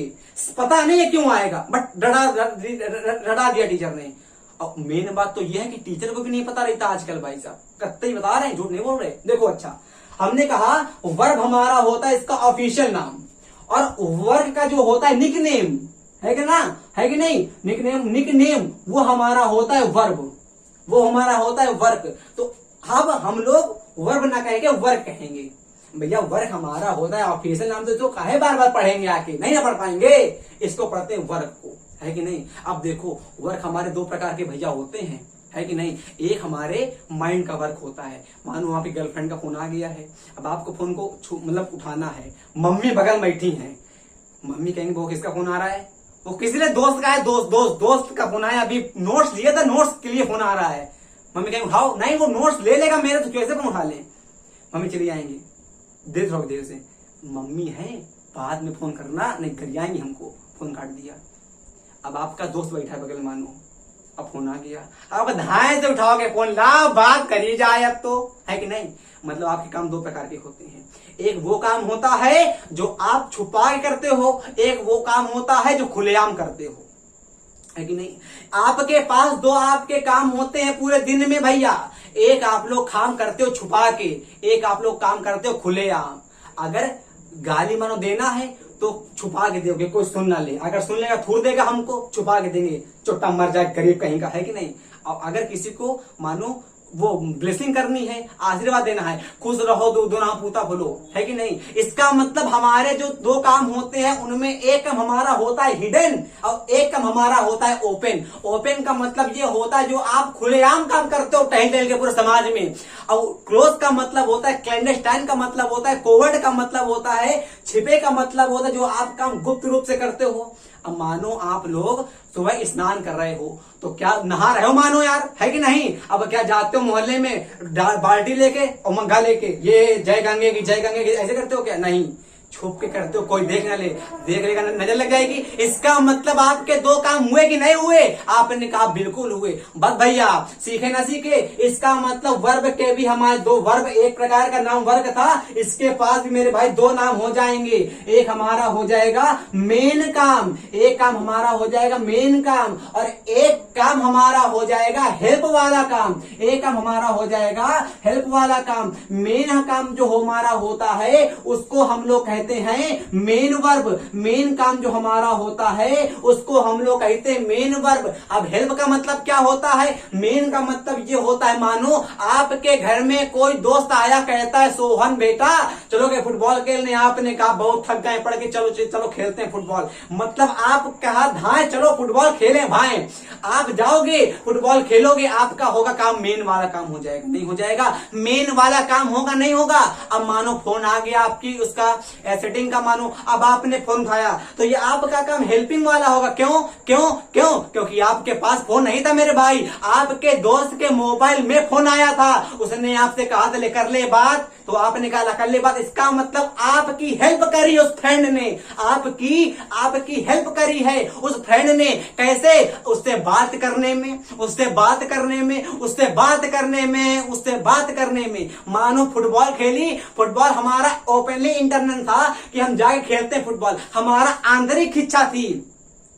पता नहीं है क्यों आएगा, बट रटा दिया टीचर ने। अब मेन बात तो यह है कि टीचर को भी नहीं पता रहता आजकल भाई साहब, कतई बता रहे हैं, झूठ नहीं बोल रहे। देखो अच्छा, हमने कहा वर्ब हमारा होता है इसका ऑफिशियल नाम, और वर्ग का जो होता है निकनेम, है कि ना, है कि नहीं। निकनेम वो हमारा होता है वर्ब, वो हमारा होता है वर्क। तो अब हम लोग वर्ब ना कहेंगे, वर्क कहेंगे। भैया वर्क हमारा होता है ऑफिशियल नाम, तो काहे बार बार पढ़ेंगे आके, नहीं ना पढ़ पाएंगे। इसको पढ़ते हैं वर्क को, है कि नहीं। अब देखो वर्क हमारे 2 प्रकार के भैया होते हैं, है कि नहीं। एक हमारे माइंड का वर्क होता है। मानो आपकी गर्लफ्रेंड का फोन आ गया है, अब आपको फोन को मतलब उठाना है, मम्मी बगल में बैठी हैं, मम्मी कहेंगे वो किसका फोन आ रहा है, वो किसी ने दोस्त का है, दोस्त का फोन आया, अभी नोट्स लिए था, नोट्स के लिए फोन आ रहा है। मम्मी कहेंगे उठाओ, नहीं वो नोट्स ले लेगा मेरे, तो कैसे फोन उठा ले। मम्मी चली आएंगी, देर से, मम्मी है बाद में फोन करना, नहीं घर आएंगे हमको, फोन काट दिया। अब आपका दोस्त बैठा है बगल, मानो अब फोन आ गया, अब धाए से उठाओगे फोन, ला बात करी जाए अब तो, है कि नहीं। मतलब आपके काम दो प्रकार के होते हैं, एक वो काम होता है जो आप छुपा के करते हो, एक वो काम होता है जो खुलेआम करते हो, है कि नहीं। आपके पास दो आपके काम होते हैं पूरे दिन में भैया, एक आप लोग काम करते हो छुपा के, एक आप लोग काम करते हो खुलेआम। अगर गाली मानो देना है तो छुपा के दोगे, कोई सुन ना ले, अगर सुन लेगा थूर देगा हमको, छुपा के देंगे, चुट्टा मर जाए गरीब कहीं का, है कि नहीं। और अगर किसी को मानो वो ब्लेसिंग करनी है, आशीर्वाद देना है, खुश रहो दो ना पूता बोलो, है कि नहीं। इसका मतलब हमारे जो दो काम होते हैं उनमें एक काम हमारा होता है हिडन और एक काम हमारा होता है ओपन। ओपन का मतलब ये होता है जो आप खुलेआम काम करते हो टहल टहल के पूरे समाज में, और क्लोज का मतलब होता है क्लैंडस्टाइन का मतलब होता है, कोवर्ट का मतलब होता है छिपे का मतलब होता है जो आप काम गुप्त रूप से करते हो। अब मानो आप लोग सुबह स्नान कर रहे हो, तो क्या नहा रहे हो मानो यार, है कि नहीं। अब क्या जाते हो मोहल्ले में बाल्टी लेके और मंगा लेके, ये जय गंगे की ऐसे करते हो क्या, नहीं, छुप के करते हो, कोई देख ना ले, देख लेगा नजर लग जाएगी। इसका मतलब आपके दो काम हुए कि नहीं हुए, आपने कहा बिल्कुल हुए। बस भैया सीखे ना सीखे, इसका मतलब वर्ब के भी हमारे दो, वर्ब एक प्रकार का नाम वर्ग था, इसके पास भी मेरे भाई दो नाम हो जाएंगे। एक हमारा हो जाएगा मेन काम, एक काम हमारा हो जाएगा मेन काम, और एक काम हमारा हो जाएगा हेल्प वाला काम, एक काम हमारा हो जाएगा हेल्प वाला काम। मेन काम जो हमारा होता है उसको हम लोग कहते हैं मेन वर्ब, मेन काम जो हमारा होता है उसको हम लोग कहते हैं मेन वर्ब। अब हेल्प का मतलब क्या होता है, मेन का मतलब ये होता है, मानो आपके घर में कोई दोस्त आया, कहता है सोहन बेटा चलोगे फुटबॉल खेलने, आपने कहा बहुत थक गए पढ़ के, चलो खेलते हैं फुटबॉल, मतलब आप कहा धाए चलो फुटबॉल खेलें भाई, आप जाओगे फुटबॉल खेलोगे, आपका होगा काम मेन वाला काम हो जाएगा, नहीं हो जाएगा, मेन वाला काम होगा नहीं होगा। अब मानो फोन आ गया आपकी, उसका सेटिंग का मानो, अब आपने फोन उठाया तो ये आपका काम हेल्पिंग वाला होगा। क्यों क्यों क्यों, क्योंकि आपके पास फोन नहीं था मेरे भाई, आपके दोस्त के मोबाइल में फोन आया था, उसने आपसे कहा था ले कर ले बात, तो आपने कहा कर ले बात। इसका मतलब आपकी हेल्प करी उस फ्रेंड ने, आपकी हेल्प करी है उस फ्रेंड ने, कैसे, उससे बात करने में, बात करने में। मानो फुटबॉल खेली, फुटबॉल हमारा ओपनली इंटरनल था कि हम जाके खेलते हैं फुटबॉल, हमारा आंतरिक इच्छा थी,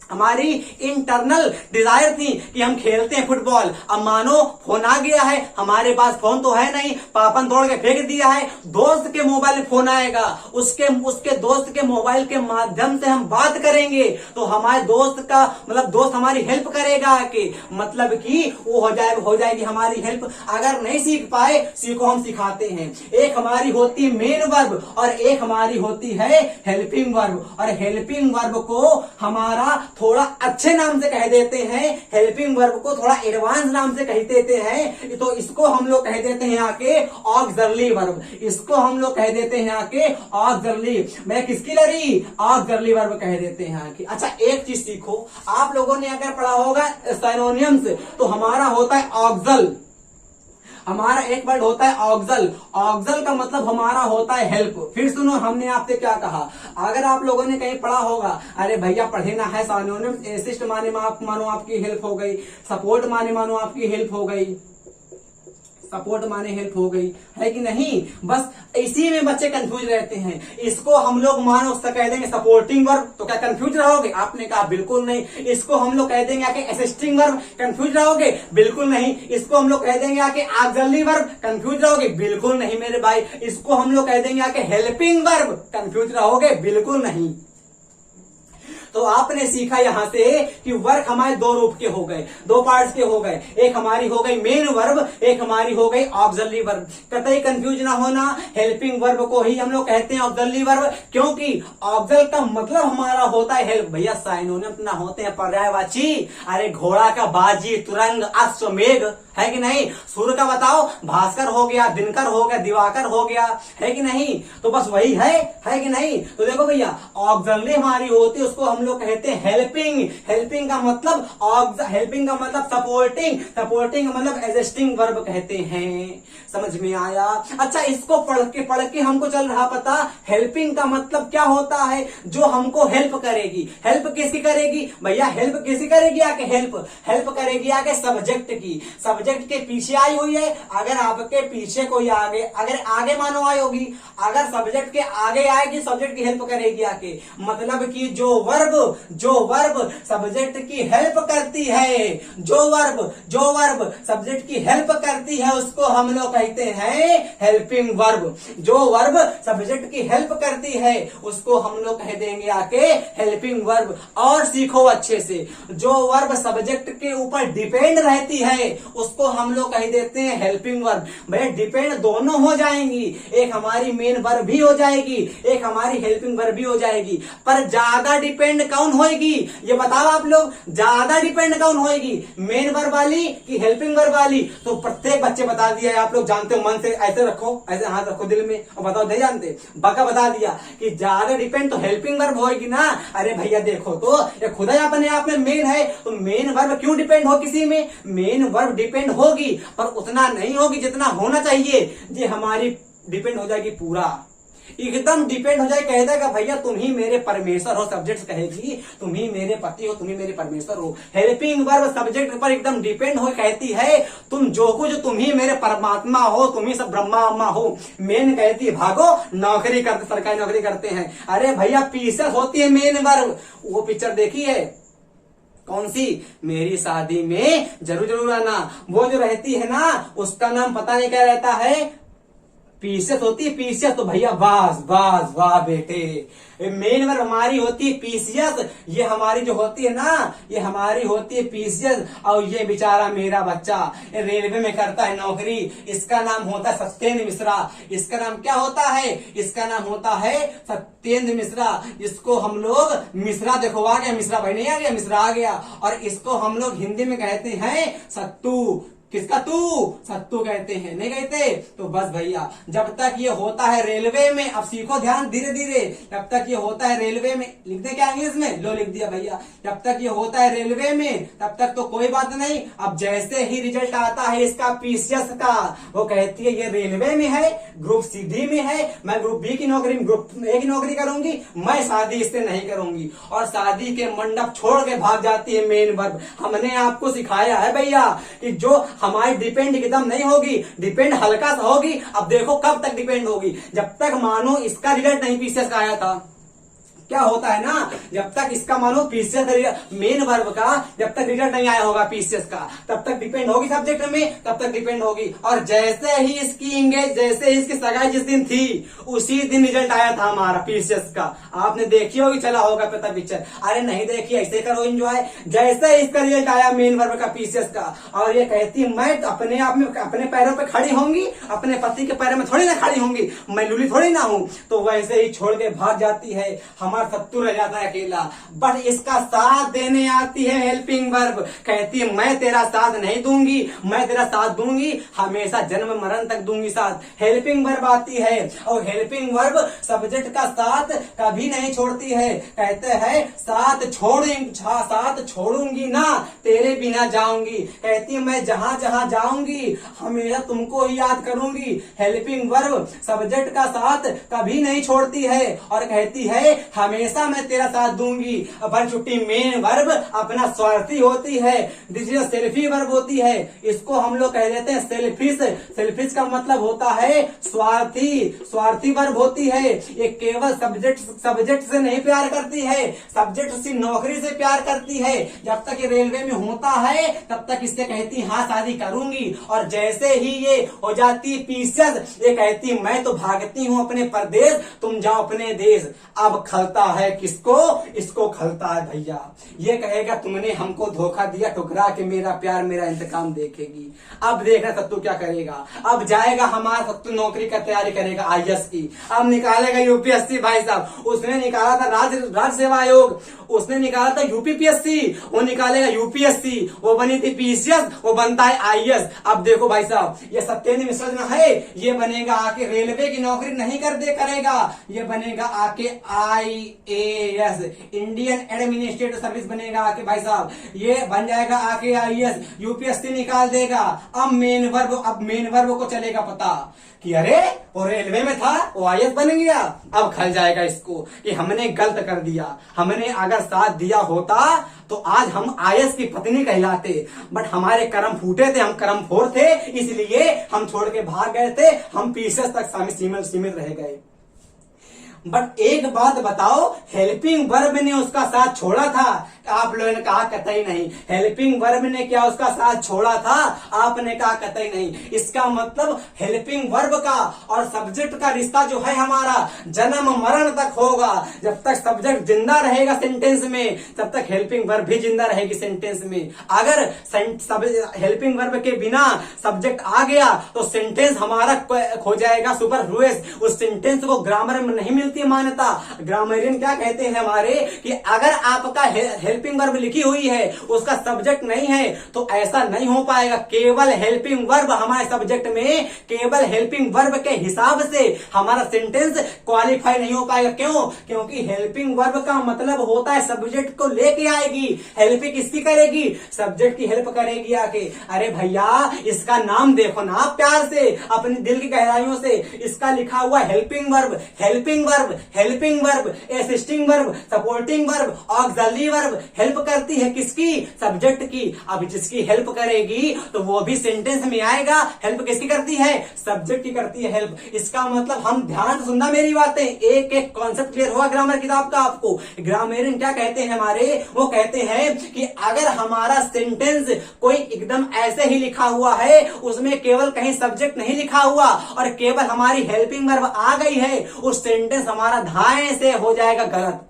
हमारी इंटरनल डिजायर थी कि हम खेलते हैं फुटबॉल। अब मानो फोन आ गया है, हमारे पास फोन तो है नहीं, पापा ने तोड़ के फेंक दिया है, दोस्त के मोबाइल में फोन आएगा, उसके दोस्त के मोबाइल के माध्यम से हम बात करेंगे, तो हमारे दोस्त का मतलब दोस्त हमारी हेल्प करेगा, कि मतलब कि वो हो जाएगी हमारी हेल्प। अगर नहीं सीख पाए, सीखो, हम सिखाते हैं। एक हमारी होती मेन वर्ब और एक हमारी होती है हेल्पिंग वर्ब, और हेल्पिंग वर्ब को हमारा थोड़ा अच्छे नाम से कह देते हैं, हेल्पिंग वर्ब को थोड़ा एडवांस नाम से कह देते हैं, तो इसको हम लोग कह देते हैं यहाँ के ऑक्सिलरी वर्ब, इसको हम लोग कह देते हैं यहाँ के ऑक्सिलरी, मैं किसकी लड़ी, ऑक्सिलरी वर्ब कह देते हैं यहाँ की। अच्छा एक चीज सीखो, आप लोगों ने अगर पढ़ा होगा सिनोनिम्स, तो हमारा होता है ऑक्सल, हमारा एक वर्ड होता है ऑक्सल, ऑक्सल का मतलब हमारा होता है हेल्प। फिर सुनो हमने आपसे क्या कहा, अगर आप लोगों ने कहीं पढ़ा होगा, अरे भैया पढ़े ना है, सिनोनिम्स असिस्ट मानो आपकी हेल्प हो गई, सपोर्ट मानो आपकी हेल्प हो गई, सपोर्ट माने हेल्प हो गई, है कि नहीं। बस इसी में बच्चे कंफ्यूज रहते हैं, इसको हम लोग मानो कह देंगे सपोर्टिंग वर्ब, तो क्या कंफ्यूज रहोगे, आपने कहा बिल्कुल नहीं। इसको हम लोग कह देंगे आके असिस्टिंग वर्ब, कंफ्यूज रहोगे, बिल्कुल नहीं। इसको हम लोग कह देंगे आके ऑक्सिलरी वर्ब, कंफ्यूज रहोगे, बिल्कुल नहीं मेरे भाई। इसको हम लोग कह देंगे आके हेल्पिंग वर्ब, कंफ्यूज रहोगे, बिल्कुल नहीं। तो आपने सीखा यहां से कि वर्क हमारे दो रूप के हो गए, दो पार्ट्स के हो गए, एक हमारी हो गई मेन वर्ब, एक हमारी हो गई ऑक्सिलरी वर्ब। कतई कंफ्यूज ना होना, हेल्पिंग वर्ब को ही हम लोग कहते हैं ऑक्सिलरी वर्ब, क्योंकि ऑक्सिल का मतलब हमारा होता है हेल्प। भैया सिनोनिम ना होते हैं पर्यायवाची, अरे घोड़ा का बाजी, तुरंग, अश्वमेघ, है कि नहीं। सूर्य का बताओ, भास्कर हो गया, दिनकर हो गया, दिवाकर हो गया, है कि नहीं। तो बस वही है कि नहीं। तो देखो भैया, ऑक्सिलरी हमारी होती है उसको हम लोग कहते हैं हेल्पिंग। हेल्पिंग का मतलब सपोर्टिंग, सपोर्टिंग का मतलब एग्जिस्टिंग वर्ब कहते हैं। समझ में आया। अच्छा, इसको पढ़ के हमको चल रहा पता, हेल्पिंग का मतलब क्या होता है, जो हमको हेल्प करेगी। हेल्प किसकी करेगी भैया, हेल्प किसकी करेगी आके, हेल्प करेगी आगे सब्जेक्ट की। सब्जेक्ट के पीछे आई हुई है, अगर आपके पीछे कोई अगर आगे मानो आई होगी, अगर सब्जेक्ट के आगे आएगी सब्जेक्ट की हेल्प करेगी आके, मतलब कि जो वर्ब सब्जेक्ट की हेल्प करती है, जो वर्ब सब्जेक्ट की हेल्प करती है उसको हम लोग कहते हैं हेल्पिंग वर्ब। जो वर्ब सब्जेक्ट की हेल्प करती है उसको हम लोग कह देंगे आके हेल्पिंग वर्ब। और सीखो अच्छे से, जो वर्ब सब्जेक्ट के ऊपर डिपेंड रहती है उसको हम लोग कह देते हैं हेल्पिंग वर्ब। भैया डिपेंड दोनों हो जाएंगी, एक हमारी मेन वर्ब भी हो जाएगी, एक हमारी हेल्पिंग वर्ब भी हो जाएगी। पर ज्यादा डिपेंड कौन होएगी ये बताओ आप लोग, ज्यादा डिपेंड कौन होएगी, मेन वर्ब वाली कि हेल्पिंग वर्ब वाली। तो प्रत्येक बच्चे बता दिया है, आप लोग जानते हो, मन से ऐसे रखो, ऐसे हाथ रखो दिल में और बताओ, नहीं जानते, बका बता दिया कि ज्यादा डिपेंड तो हेल्पिंग वर्ब होएगी ना। अरे भैया देखो तो ये खुद ही अपने आप में मेन है, तो मेन वर्ब क्यों डिपेंड हो किसी में, मेन वर्ब डिपेंड होगी पर उतना नहीं होगी जितना होना चाहिए। ये हमारी डिपेंड हो जाएगी पूरा, एकदम डिपेंड हो जाए, कह देगा भैया तुम ही मेरे परमेश्वर हो, सब्जेक्ट कहेगी तुम ही मेरे पति हो, तुम ही मेरे परमेश्वर हो। हेल्पिंग वर्ब सब्जेक्ट पर एकदम डिपेंड हो, कहती है तुम जो कुछ, तुम ही मेरे परमात्मा हो, तुम ही सब ब्रह्मा अम्मा हो। मेन कहती है भागो नौकरी करते, सरकारी नौकरी करते हैं। अरे भैया पीछे होती है मेन वर्ब। वो पिक्चर देखी है कौन सी, मेरी शादी में जरूर आना, वो जो रहती है ना उसका नाम पता नहीं क्या रहता है, पीसेस होती है, पीसियस। तो भैया वाह बेटे, मेन वर्ब हमारी होती है पीसियस, ये हमारी जो होती है ना ये हमारी होती है पीसियस। और ये बेचारा मेरा बच्चा रेलवे में करता है नौकरी, इसका नाम होता है सत्येंद्र मिश्रा। इसका नाम क्या होता है, इसका नाम होता है सत्येंद्र मिश्रा। इसको हम लोग मिश्रा, देखो आ गया मिश्रा, भाई नहीं आ गया, मिश्रा आ गया। और इसको हम लोग हिंदी में कहते हैं सत्तू। किसका, तू, सत्तू कहते हैं, नहीं कहते। तो बस भैया जब तक ये होता है रेलवे में, अब सीखो ध्यान धीरे धीरे, जब तक ये होता है रेलवे में, लिखते क्या इंग्लिश में, लो लिख दिया भैया, जब तक ये होता है रेलवे में तब तक तो कोई बात नहीं। अब जैसे ही रिजल्ट आता है इसका पीसीएस का, वो कहती है ये रेलवे में है, ग्रुप सी डी में है, मैं ग्रुप बी की नौकरी, ग्रुप ए की नौकरी करूंगी, मैं शादी इससे नहीं करूंगी। और शादी के मंडप छोड़ के भाग जाती है मेन वर्ब। हमने आपको सिखाया है भैया कि जो हमारी डिपेंड एकदम नहीं होगी, डिपेंड हल्का सा होगी। अब देखो कब तक डिपेंड होगी, जब तक मानो इसका रिजल्ट नहीं पीसीएस का आया था। क्या होता है ना, जब तक इसका मानो पीसीएस मेन वर्ब का जब तक रिजल्ट नहीं आया होगा पीसीएस का, तब तक डिपेंड होगी सब्जेक्ट में, तब तक डिपेंड होगी। और जैसे ही इसकी इंगेज, जैसे ही इसकी सगाई जिस दिन थी उसी दिन रिजल्ट आया था हमारा पीसीएस का। आपने देखी होगी, चला होगा पता पिक्चर, अरे नहीं देखी ऐसे करो एंजॉय। जैसे ही इसका रिजल्ट आया मेन वर्ब का पीसीएस का, और ये कहती मैं अपने आप में अपने पैरों पे खड़ी होंगी, अपने पति के पैरों में थोड़ी ना खड़ी होंगी, मैं लूली थोड़ी ना हूं। तो वैसे ही छोड़ के भाग जाती है, हमारा सत्तू रह जाता है अकेला। बट इसका साथ देने आती है हेल्पिंग वर्ब, कहती है मैं तेरा साथ नहीं दूंगी, मैं तेरा साथ दूंगी, हमेशा जन्म मरण तक दूंगी साथ। हेल्पिंग वर्ब आती है, और हेल्पिंग वर्ब सब्जेक्ट का साथ कभी नहीं छोड़ती है। कहते हैं साथ छोड़ूंगी ना, तेरे बिना जाऊंगी। कहती है मैं जहां जहां जाऊंगी हमेशा तुमको ही याद करूंगी। हेल्पिंग वर्ब सब्जेक्ट का साथ कभी नहीं छोड़ती है, और कहती है हमेशा मैं तेरा साथ दूंगी। पर छुट्टी मेन वर्ब अपना स्वार्थी होती है, दूसरी सेल्फी वर्ब होती है, इसको हम लोग कह देते हैं सेल्फिश। सेल्फिश का मतलब होता है स्वार्थी, स्वार्थी वर्ब होती है। ये केवल सब्जेक्ट से नहीं प्यार करती है, सब्जेक्ट से नौकरी से प्यार करती है। जब तक ये रेलवे में होता है तब तक इससे कहती हाँ शादी करूंगी, और जैसे ही ये हो जाती पीसीएस, ये कहती मैं तो भागती हूँ अपने परदेश, तुम जाओ अपने देश। अब खलता है किसको, इसको खलता है भैया। ये कहेगा तुमने हमको धोखा दिया, ठुकरा के मेरा प्यार मेरा इंतकाम देखेगी। अब देखना सत्तू क्या करेगा। अब जाएगा हमारा सत्तू नौकरी का तैयारी करेगा आईएएस की, अब निकालेगा यूपीएससी। भाई साहब उसने निकाला था राज्य सेवा आयोग, उसने निकाला था यूपीपीएससी, वो निकालेगा यूपीएससी, वो बनी थी पीसीएस, वो बनता है आईएएस। अब देखो भाई साहब ये सत्येंद्र मिश्रा जो है ये बनेगा आके रेलवे की नौकरी नहीं करेगा, ये बनेगा आके आईएएस, इंडियन एडमिनिस्ट्रेटिव सर्विस बनेगा आके भाई साहब, ये बन जाएगा आके आईएएस, यूपीएससी निकाल देगा। अब मेन वर्ब को चलेगा पता कि अरे वो रेलवे में था वो आईएएस बन गया। अब खल जाएगा इसको कि हमने गलत कर दिया, हमने अगर साथ दिया होता तो आज हम आईएएस की पत्नी कहलाते, बट हमारे कर्म फूटे थे, हम कर्मखोर थे, इसलिए हम छोड़ के भाग गए थे, हम पीसीएस तक सीमित रह गए। बट एक बात बताओ, हेल्पिंग वर्ब ने उसका साथ छोड़ा था? आप लोगों ने कहा कतई नहीं। हेल्पिंग वर्ब ने क्या उसका साथ छोड़ा था? आपने कहा कतई नहीं। इसका मतलब हेल्पिंग वर्ब का और सब्जेक्ट का रिश्ता जो है हमारा जन्म मरण तक होगा। जब तक सब्जेक्ट जिंदा रहेगा सेंटेंस में, तब तक हेल्पिंग वर्ब भी जिंदा रहेगी सेंटेंस में। अगर हेल्पिंग वर्ब के बिना सब्जेक्ट आ गया तो सेंटेंस हमारा खो जाएगा, सुपरफ्लुअस। उस सेंटेंस को ग्रामर में नहीं मिलती मान्यता। ग्रामरियन क्या कहते हैं हमारे कि अगर आपका हेल्पिंग वर्ब लिखी हुई है उसका सब्जेक्ट नहीं है तो ऐसा नहीं हो पाएगा। केवल हेल्पिंग वर्ब हमारे सब्जेक्ट में, केवल हेल्पिंग वर्ब के हिसाब से हमारा सेंटेंस क्वालिफाई नहीं हो पाएगा। क्यों? क्योंकि हेल्पिंग वर्ब का मतलब होता है सब्जेक्ट को लेके आएगी। हेल्प किसकी करेगी? सब्जेक्ट की हेल्प करेगी आके। अरे भैया इसका नाम देखो ना प्यार से, अपने दिल की गहराइयों से। इसका लिखा हुआ helping verb, helping verb, helping verb, assisting verb, supporting verb, auxiliary verb. Help करती है किसकी? सब्जेक्ट की। अब जिसकी हेल्प करेगी तो वो भी सेंटेंस में आएगा। हेल्प किसकी करती है? सब्जेक्ट की करती है हेल्प। इसका मतलब हम ध्यान से सुनना मेरी बातें, एक एक कॉन्सेप्ट क्लियर हुआ ग्रामर किताब का आपको। ग्रामरियन क्या कहते हैं हमारे? वो कहते हैं कि अगर हमारा सेंटेंस कोई एकदम ऐसे ही लिखा हुआ है, उसमें केवल कहीं सब्जेक्ट नहीं लिखा हुआ और केवल हमारी हेल्पिंग वर्ब आ गई है, उस सेंटेंस हमारा धाए से हो जाएगा गलत।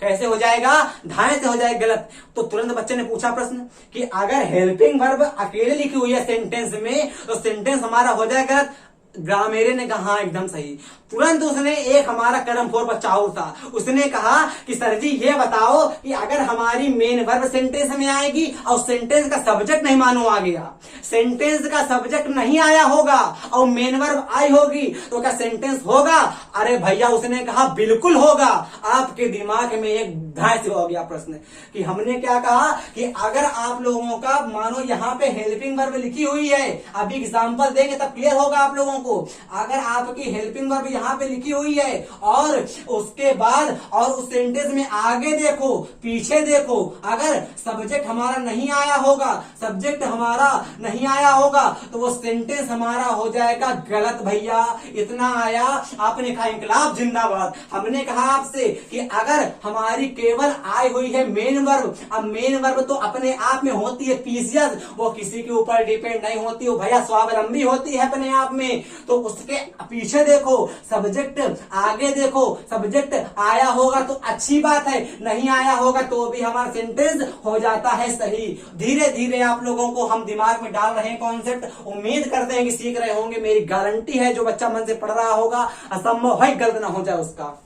कैसे हो जाएगा? धाए से हो जाएगा गलत। तो तुरंत बच्चे ने पूछा प्रश्न कि अगर हेल्पिंग वर्ब अकेले लिखी हुई है सेंटेंस में तो सेंटेंस हमारा हो जाएगा गलत। ग्रामरियन ने कहा एकदम सही। तुरंत उसने एक हमारा कर्मखोर बच्चा और था, उसने कहा कि सर जी ये बताओ कि अगर हमारी मेन वर्ब सेंटेंस में आएगी और सेंटेंस का सब्जेक्ट नहीं मानो आ गया, सेंटेंस का सब्जेक्ट नहीं आया होगा और मेन वर्ब आई होगी तो क्या सेंटेंस होगा? अरे भैया उसने कहा बिल्कुल होगा। आपके दिमाग में एक धाय से हो गया प्रश्न कि हमने क्या कहा कि अगर आप लोगों का मानो यहाँ पे हेल्पिंग वर्ब लिखी हुई है, अभी एग्जाम्पल देंगे तब क्लियर होगा आप लोगों को। अगर आपकी हेल्पिंग वर्ब यहाँ पे लिखी हुई है और उसके बाद और उस सेंटेंस में आगे देखो पीछे देखो, अगर सब्जेक्ट हमारा नहीं आया होगा, सब्जेक्ट हमारा नहीं आया होगा तो वो सेंटेंस हमारा हो जाएगा गलत। भैया इतना आया, आपने कहा इंकलाब जिंदाबाद। हमने कहा आपसे कि अगर हमारी केवल आई हुई है मेन वर्ब, अब मेन वर्ब तो अपने आप में होती है पीसीएस, वो किसी के ऊपर डिपेंड नहीं होती, वो भैया स्वावलंबी होती है अपने आप में। तो उसके पीछे देखो सब्जेक्ट, आगे देखो सब्जेक्ट आया होगा तो अच्छी बात है, नहीं आया होगा तो भी हमारा सेंटेंस हो जाता है सही। धीरे धीरे आप लोगों को हम दिमाग में डाल रहे हैं कॉन्सेप्ट। उम्मीद करते हैं कि सीख रहे होंगे, मेरी गारंटी है जो बच्चा मन से पढ़ रहा होगा असंभव है गलत ना हो जाए उसका,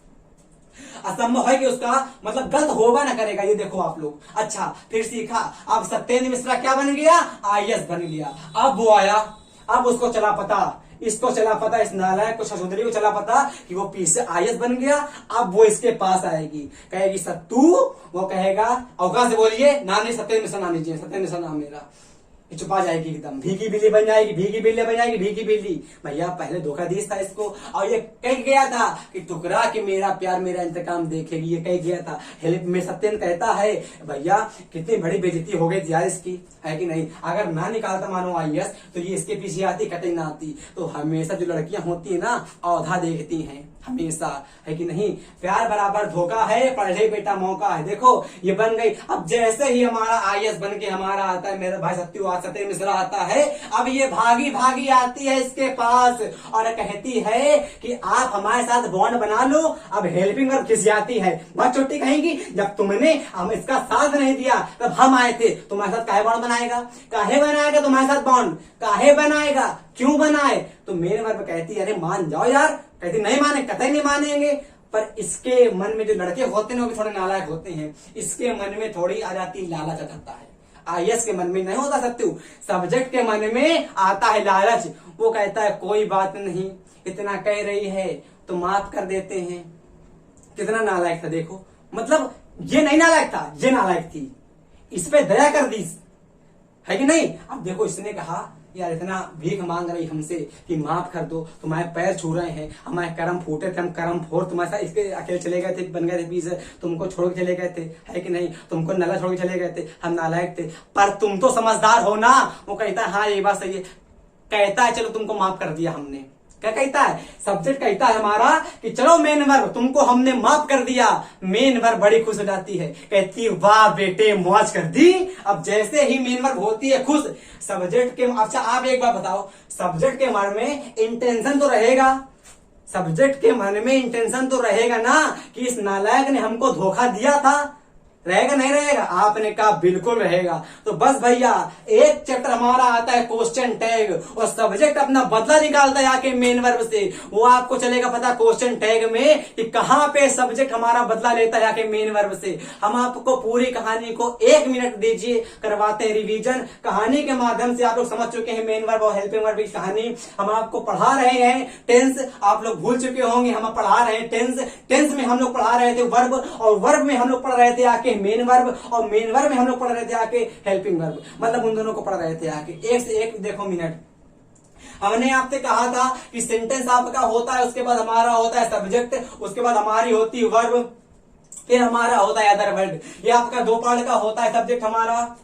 असंभव है कि उसका मतलब गलत होगा ना करेगा। ये देखो आप लोग। अच्छा फिर सीखा। अब सत्येंद्र मिश्रा क्या बन गया? आईएएस बन गया। अब वो आया, अब उसको चला पता, इसको चला पता, इस नालायक को शशोदरी को चला पता कि वो पी से आईएएस बन गया। अब वो इसके पास आएगी, कहेगी सत्तू, वो कहेगा औकात से बोलिए नानी, सत्येंद्र मिश्रा नानी जी, सत्येंद्र मिश्रा नाम मेरा। चुपा जाएगी एकदम, भीगी बिल्ली बन जाएगी, भीगी बिल्ली बन जाएगी, भीगी बिल्ली। भैया पहले धोखा दिया था इसको और ये कह गया था कि टुकरा के मेरा प्यार मेरा इंतकाम देखेगी, ये कह गया था। हेल्प में सत्येंद्र कहता है भैया कितनी बड़ी बेइज्जती हो गई थी यार इसकी, है कि नहीं? अगर ना निकालता मानो आईएएस तो ये इसके पीछे आती, कतई ना आती। तो हमेशा जो लड़कियां होती है ना औधा देखती हैं हमेशा, है कि नहीं? प्यार बराबर धोखा है, पढ़े बेटा मौका है। देखो ये बन गई। अब जैसे ही हमारा आईएएस बन के हमारा आता है, मेरा भाई सत्यु आज सत्येंद्र मिश्रा आता है। अब ये भागी भागी आती है इसके पास और कहती है कि आप हमारे साथ बॉन्ड बना लो। अब हेल्पिंग वर्ब खिसियाती है, बहुत छोटी कहेंगी, जब तुमने हम इसका साथ नहीं दिया तब हम आए थे, तुम्हारे साथ काहे बॉन्ड बनाएगा, काहे बनाएगा तुम्हारे साथ बॉन्ड, काहे बनाएगा, क्यों बनाए। तो मेन वर्ब कहती है अरे मान जाओ यार, कहती नहीं माने, कतई नहीं मानेंगे। पर इसके मन में जो लड़के होते हैं वो भी थोड़े नालायक होते हैं, इसके मन में थोड़ी आ जाती लालच आ जाता है। आईएएस के मन में नहीं होता सत्यु, सब्जेक्ट के मन में आता है लालच। वो कहता है कोई बात नहीं, इतना कह रही है तो माफ कर देते हैं। कितना नालायक था देखो, मतलब ये नहीं नालायक था, ये नालायक थी, इस पे दया कर दी है कि नहीं। अब देखो इसने कहा यार इतना भीख मांग रही हमसे कि माफ कर दो, तुम्हारे पैर छू रहे हैं, हमारे कर्म फूटे थे, हम कर्म फोड़ तुम्हारे साथ इसके अकेले चले गए थे, बन गए थे पीस, तुमको छोड़ के चले गए थे, है कि नहीं, तुमको नला छोड़ के चले गए थे, हम नालायक थे, पर तुम तो समझदार हो ना। वो कहता है हाँ ये बात सही है, कहता है चलो तुमको माफ कर दिया हमने। क्या कहता है, सब्जेक्ट कहता है हमारा कि चलो मेन वर्ब तुमको हमने माफ कर दिया। मेन वर्ब बड़ी खुश हो जाती है, कहती वाह बेटे मौज कर दी। अब जैसे ही मेन वर्ब होती है खुश, सब्जेक्ट के, अच्छा आप एक बात बताओ, सब्जेक्ट के मन में इंटेंशन तो रहेगा, सब्जेक्ट के मन में इंटेंशन तो रहेगा ना कि इस नालायक ने हमको धोखा दिया था, रहेगा नहीं रहेगा। आपने कहा बिल्कुल रहेगा। तो बस भैया एक चैप्टर हमारा आता है क्वेश्चन टैग, और सब्जेक्ट अपना बदला निकालता है आके मेन वर्ब से। वो आपको चलेगा पता क्वेश्चन टैग में कि कहां पे सब्जेक्ट हमारा बदला लेता है आके मेन वर्ब से। हम आपको पूरी कहानी को 1 मिनट दीजिए, करवाते हैं रिवीजन। कहानी के माध्यम से आप लोग समझ चुके हैं मेन वर्ब और हेल्पिंग वर्ब की कहानी। हम आपको पढ़ा रहे हैं टेंस, आप लोग भूल चुके होंगे, हम पढ़ा रहे हैं टेंस। टेंस में हम लोग पढ़ा रहे थे वर्ब, और वर्ब में हम लोग पढ़ रहे थे आके मेन वर्ब, और मेन वर्ब में हम लोग पढ़ रहे थे आके हेल्पिंग वर्ब। मतलब उन दोनों को पढ़ रहे थे आके। एक से एक देखो मिनट। हमने आपसे कहा था कि सेंटेंस आपका होता है, उसके बाद हमारा होता है सब्जेक्ट, उसके बाद हमारी होती है वर्ब, फिर हमारा होता है अदर वर्ड। ये आपका 2 पार्ट का होता है सब्जेक्ट हमारा।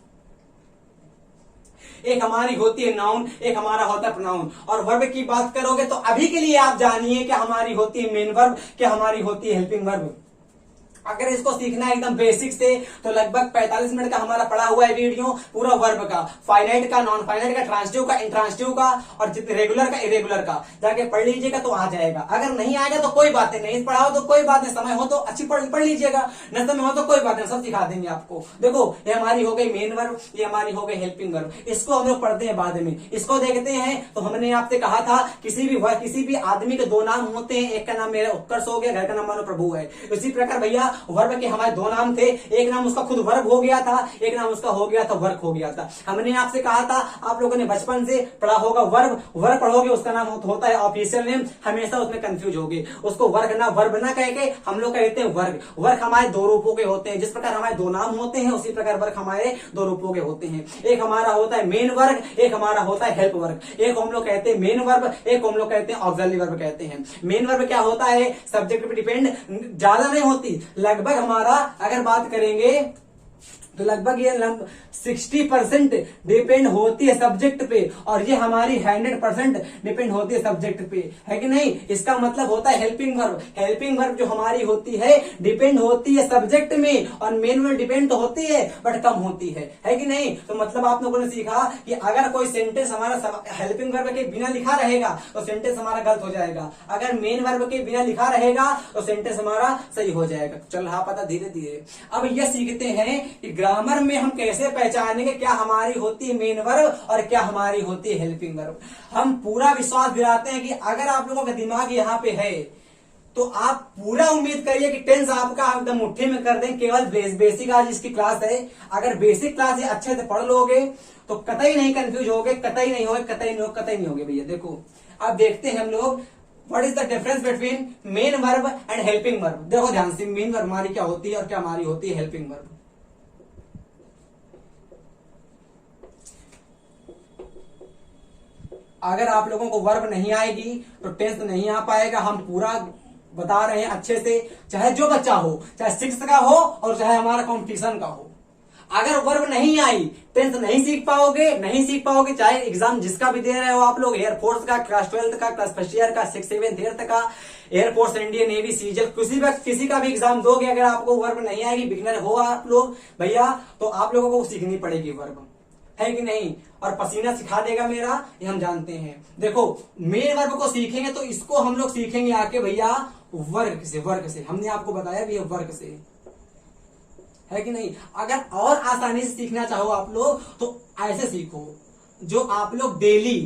एक हमारी होती है नाउन, एक हमारा होता है प्रोनाउन। और वर्ब की बात करोगे तो अभी के लिए आप जानिए क्या हमारी होती है मेन वर्ब, क्या हमारी होती है हेल्पिंग वर्ब। अगर इसको सीखना है एकदम बेसिक से तो लगभग 45 मिनट का हमारा पड़ा हुआ है वीडियो पूरा वर्ब का, फाइनाइट का, नॉन फाइनाइट का, ट्रांसिटिव का, इंट्रांसिटिव का, और रेगुलर का, इरेगुलर का। जाके पढ़ लीजिएगा तो आ जाएगा। अगर नहीं आएगा तो कोई बात नहीं पढ़ाओ तो कोई बात नहीं, समय हो तो अच्छी पढ़ लीजिएगा, न समय हो तो कोई बात नहीं, सब सिखा देंगे आपको। देखो ये हमारी हो गई मेन वर्ब, ये हमारी हो गई हेल्पिंग वर्ब। इसको हम लोग पढ़ते हैं बाद में, इसको देखते हैं। तो हमने आपसे कहा था किसी भी आदमी के 2 नाम होते हैं, एक का नाम मेरा उत्कर्ष हो गया, घर का नाम मानो प्रभु है। इसी प्रकार भैया वर्ब के हमारे 2 नाम थे, एक नाम उसका खुद वर्ब हो गया था, एक नाम उसका हो गया था वर्क हो गया था। हमने आपसे कहा था, आप लोगों ने बचपन से पढ़ा होगा वर्ब पढ़ोगे उसका नाम होता है ऑफिशियल नेम, हमेशा उसमें कंफ्यूज होगे, उसको वर्क ना वर्ब ना कह के हम लोग कहते हैं वर्क। वर्क हमारे 2 रूपों के होते हैं, जिस प्रकार हमारे 2 नाम होते हैं उसी प्रकार वर्क हमारे 2 रूपों के होते हैं। एक हमारा होता है मेन वर्क, एक हमारा होता है हेल्प वर्क। एक हम लोग कहते हैं मेन वर्ब, एक हम लोग कहते हैं ऑक्सिलरी वर्ब कहते हैं। मेन वर्ब क्या होता है, सब्जेक्ट पे डिपेंड ज्यादा नहीं होती, लगभग हमारा अगर बात करेंगे तो लगभग ये 60% डिपेंड होती है सब्जेक्ट पे, और ये हमारी 100% डिपेंड होती है सब्जेक्ट पे, है कि नहीं। इसका मतलब होता है हेल्पिंग वर्ब। हेल्पिंग वर्ब जो हमारी होती है डिपेंड होती है सब्जेक्ट में, और मेन वर्ब डिपेंड तो होती है बट कम होती है कि नहीं। तो मतलब आप लोगों ने सीखा कि अगर कोई सेंटेंस हमारा हेल्पिंग वर्ब के बिना लिखा रहेगा तो सेंटेंस हमारा गलत हो जाएगा, अगर मेन वर्ब के बिना लिखा रहेगा तो सेंटेंस हमारा सही हो जाएगा। चल रहा पता धीरे धीरे। अब यह सीखते हैं कि ग्रामर में हम कैसे पहचानेंगे क्या हमारी होती है मेन वर्ब और क्या हमारी होती है हेल्पिंग वर्ब। हम पूरा विश्वास दिलाते हैं कि अगर आप लोगों का दिमाग यहाँ पे है तो आप पूरा उम्मीद करिए कि टेंस आपका एकदम मुट्ठी में कर दें। केवल बेसिक आज इसकी क्लास है, अगर बेसिक क्लास ये अच्छे से पढ़ लोगे तो कतई नहीं कंफ्यूज होगे, कतई नहीं होगे भैया। देखो अब देखते हैं हम लोग what is the difference between main verb and helping verb. देखो ध्यान से, मेन वर्ब हमारी क्या होती है और क्या हमारी होती है हेल्पिंग वर्ब। अगर आप लोगों को वर्ब नहीं आएगी तो टेंस नहीं आ पाएगा। हम पूरा बता रहे हैं अच्छे से, चाहे जो बच्चा हो, चाहे 6th का हो और चाहे हमारा कंपटीशन का हो। अगर वर्ब नहीं आई टेंस नहीं सीख पाओगे, चाहे एग्जाम जिसका भी दे रहे हो आप लोग, एयरफोर्स का, क्लास 12th का, क्लास फर्स्ट ईयर का, 6th 7th 8th का, एयरफोर्स, इंडियन नेवी, सीजल, किसी का भी एग्जाम दोगे, अगर आपको वर्ब नहीं आएगी, बिगिनर हो आप लोग भैया, तो आप लोगों को सीखनी पड़ेगी वर्ब, है कि नहीं। और पसीना सिखा देगा मेरा, ये हम जानते हैं। देखो मेन वर्ब को सीखेंगे तो इसको हम लोग सीखेंगे आके भैया वर्ग से, वर्ग से। हमने आपको बताया भी है वर्ग से, है कि नहीं। अगर और आसानी से सीखना चाहो आप लोग तो ऐसे सीखो, जो आप लोग डेली,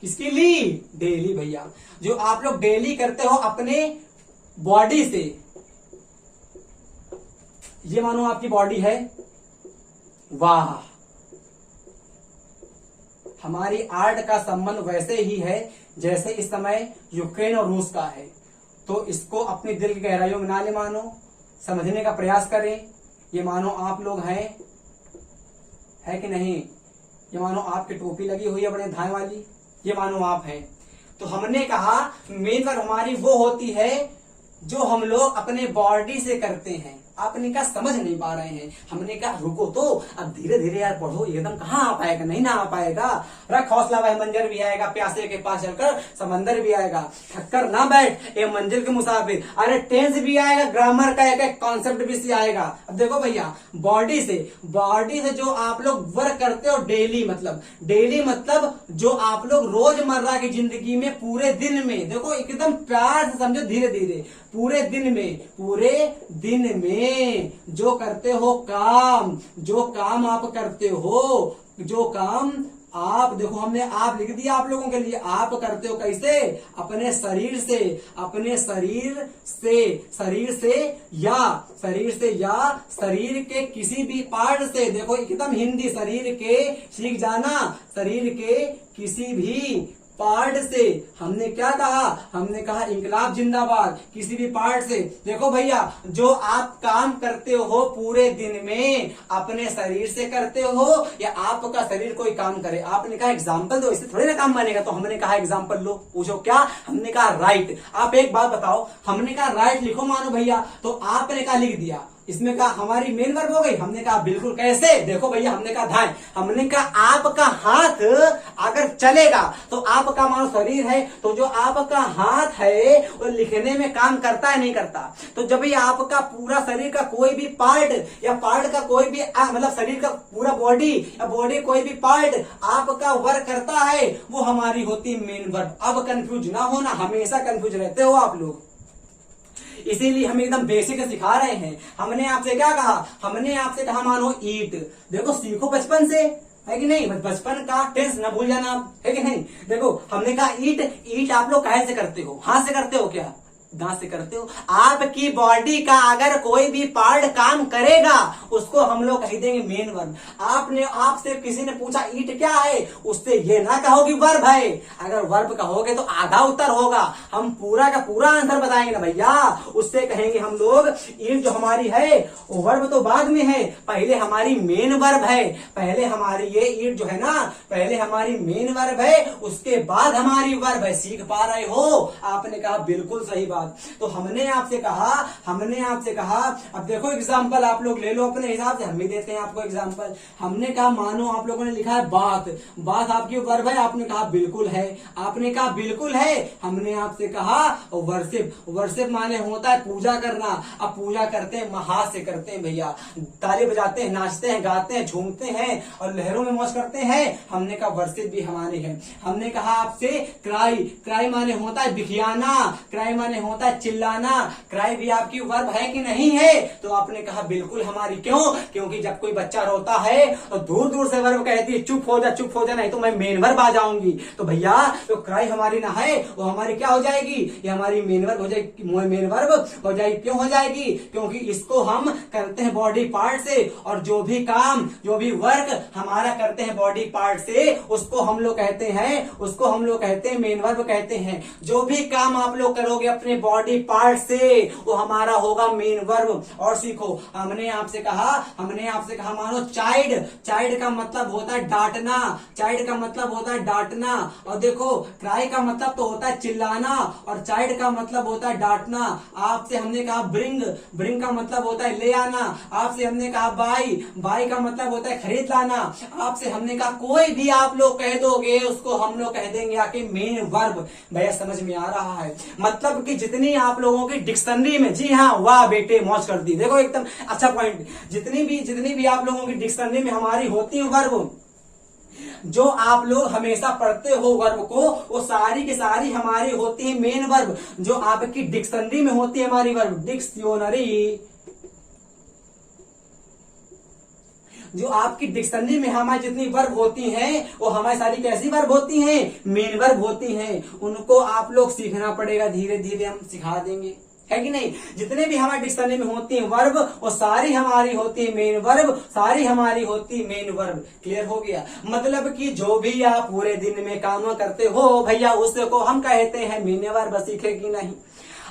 किसके लिए, डेली भैया, जो आप लोग डेली करते हो अपने बॉडी से। ये मानो आपकी बॉडी है, वाह, हमारी आर्ट का संबंध वैसे ही है जैसे इस समय यूक्रेन और रूस का है। तो इसको अपनी दिल की गहराइयों में ना ले मानो, समझने का प्रयास करें। ये मानो आप लोग हैं, है कि नहीं। ये मानो आपकी टोपी लगी हुई है बड़े धाय वाली, ये मानो आप हैं। तो हमने कहा मेन वर्ब हमारी वो होती है जो हम लोग अपने बॉडी से करते हैं। आपने कहा समझ नहीं पा रहे हैं, हमने कहा रुको तो, अब धीरे धीरे यार पढ़ो, एकदम कहाँ आ पाएगा, नहीं ना आ पाएगा। रख हौसला, वह मंजर भी आएगा, प्यासे के पास चलकर समंदर भी आएगा। थककर ना बैठ, ये मंजिल के मुसाफिर। अरे टेंस भी आएगा, ग्रामर का एक एक कॉन्सेप्ट भी से आएगा। अब देखो भैया, बॉडी से जो आप लोग वर्क करते हो डेली, मतलब जो आप लोग रोजमर्रा की जिंदगी में पूरे दिन में, देखो एकदम प्यार से समझो, धीरे धीरे, पूरे दिन में जो करते हो काम, जो काम आप करते हो, जो काम आप, देखो हमने आप लिख दिया आप लोगों के लिए। आप करते हो कैसे, अपने शरीर से या शरीर के किसी भी पार्ट से। देखो एकदम हिंदी, शरीर के सीख जाना, शरीर के किसी भी पार्ट से। हमने क्या कहा, हमने कहा इंकलाब जिंदाबाद, किसी भी पार्ट से। देखो भैया, जो आप काम करते हो पूरे दिन में अपने शरीर से करते हो या आपका शरीर कोई काम करे। आपने कहा एग्जाम्पल दो, इससे थोड़ी ना काम बनेगा। तो हमने कहा एग्जाम्पल लो, पूछो क्या, हमने कहा राइट। आप एक बात बताओ, हमने कहा राइट लिखो मानो भैया, तो आपने कहा लिख दिया। इसमें कहा हमारी मेन वर्ब हो गई। हमने कहा बिल्कुल, कैसे, देखो भैया, हमने कहा धाए, हमने कहा आपका हाथ अगर चलेगा तो आपका मानो शरीर है, तो जो आपका हाथ है वो लिखने में काम करता है, नहीं करता। तो जब भी आपका पूरा शरीर का कोई भी पार्ट या पार्ट का कोई भी मतलब शरीर का पूरा बॉडी या बॉडी कोई भी पार्ट आपका वर्क करता है, वो हमारी होती मेन वर्ब। अब कंफ्यूज ना होना, हमेशा कंफ्यूज रहते हो आप लोग, इसीलिए हम एकदम बेसिक सिखा रहे हैं। हमने आपसे क्या कहा, हमने आपसे कहा मानो ईट। देखो सीखो बचपन से, है कि नहीं, बचपन का टेंस न भूल जाना आप, है कि नहीं। देखो हमने कहा ईट आप लोग काहे से करते हो, हाथ से करते हो क्या, दांत से करते हो। आपकी बॉडी का अगर कोई भी पार्ट काम करेगा उसको हम लोग कह देंगे मेन वर्ब। आपसे किसी ने पूछा ईट क्या है, उससे ये ना कहो कि वर्ब है। अगर वर्ब कहोगे तो आधा उत्तर होगा, हम पूरा का पूरा आंसर बताएंगे ना भैया। उससे कहेंगे हम लोग ईट जो हमारी है वर्ब तो बाद में है, पहले हमारी मेन वर्ब है। पहले हमारी ये ईट जो है ना, पहले हमारी मेन वर्ब है, उसके बाद हमारी वर्ब है। सीख पा रहे हो। आपने कहा बिल्कुल सही बात। तो हमने आपसे कहा, अब देखो एग्जाम्पल आप लोग ले लो अपने हिसाब से, हम भी देते हैं आपको एग्जाम्पल। हमने कहा मानो आप लोगों ने लिखा है बात आपकी वर्ब है। आपने कहा बिल्कुल है, आपने कहा बिल्कुल है। हमने आपसे कहा वर्शिप माने होता है पूजा करना। अब पूजा करते हैं, हाथ से करते हैं भैया, ताली बजाते हैं, नाचते हैं, गाते हैं, झूमते हैं और लहरों में मौज करते हैं। हमने कहा वर्शिप भी हमारे है। हमने कहा आपसे क्राई माने होता है बिखियाना, क्राई माने होता है चिल्लाना। क्राई भी आपकी वर्ब है कि नहीं है, तो आपने कहा बिल्कुल हमारी। क्यों, क्योंकि जब कोई बच्चा रोता है तो दूर दूर से वर्ब कहती है चुप हो जा, नहीं तो मैं मेन वर्ब आ जाऊंगी। तो भैया तो क्राई हमारी ना है, वो हमारी क्या हो जाएगी, ये हमारी मेन वर्ब हो जाएगी, मेन वर्ब हो जाएगी। क्यों हो जाएगी, क्योंकि इसको हम करते हैं बॉडी पार्ट से, और जो भी काम, जो भी वर्क हमारा करते हैं बॉडी पार्ट से, उसको हम लोग कहते हैं मेन वर्ब कहते हैं। जो भी काम आप लोग करोगे अपने बॉडी पार्ट से, वो हमारा होगा मेन वर्ब। और सीखो, हमने आपसे कहा मानो चाइल्ड का मतलब होता है डांटना, और देखो क्राई का मतलब तो होता है चिल्लाना, और चाइल्ड का मतलब होता है डांटना। आपसे हमने कहा ब्रिंग का मतलब होता है ले आना। आपसे हमने कहा बाई का मतलब होता है खरीद लाना। आपसे हमने कहा कोई भी आप लोग कह दोगे उसको हम लोग कह देंगे आके मेन वर्ब। भैया समझ में आ रहा है, मतलब कि जितनी आप लोगों की डिक्शनरी में, जी हाँ वाह बेटे मौज कर दी, देखो एकदम अच्छा पॉइंट, जितनी भी आप लोगों की डिक्शनरी में हमारी होती है वर्ब, जो आप लोग हमेशा पढ़ते हो वर्ब को, वो सारी की सारी हमारी होती है मेन वर्ब, जो आपकी डिक्शनरी में होती है हमारी वर्ब, डिक्शनरी, जो आपकी डिक्शनरी में हमारी जितनी वर्ब होती हैं वो हमारी सारी कैसी वर्ब होती हैं, मेन वर्ब होती हैं। उनको आप लोग सीखना पड़ेगा, धीरे धीरे हम सिखा देंगे, है कि नहीं। जितने भी हमारे डिक्शनरी में होती हैं वर्ब, वो सारी हमारी होती है मेन वर्ब, सारी हमारी होती है मेन वर्ब। क्लियर हो गया। मतलब कि जो भी आप पूरे दिन में काम करते हो भैया, उसको हम कहते हैं मेन वर्ब। सीखेगी नहीं।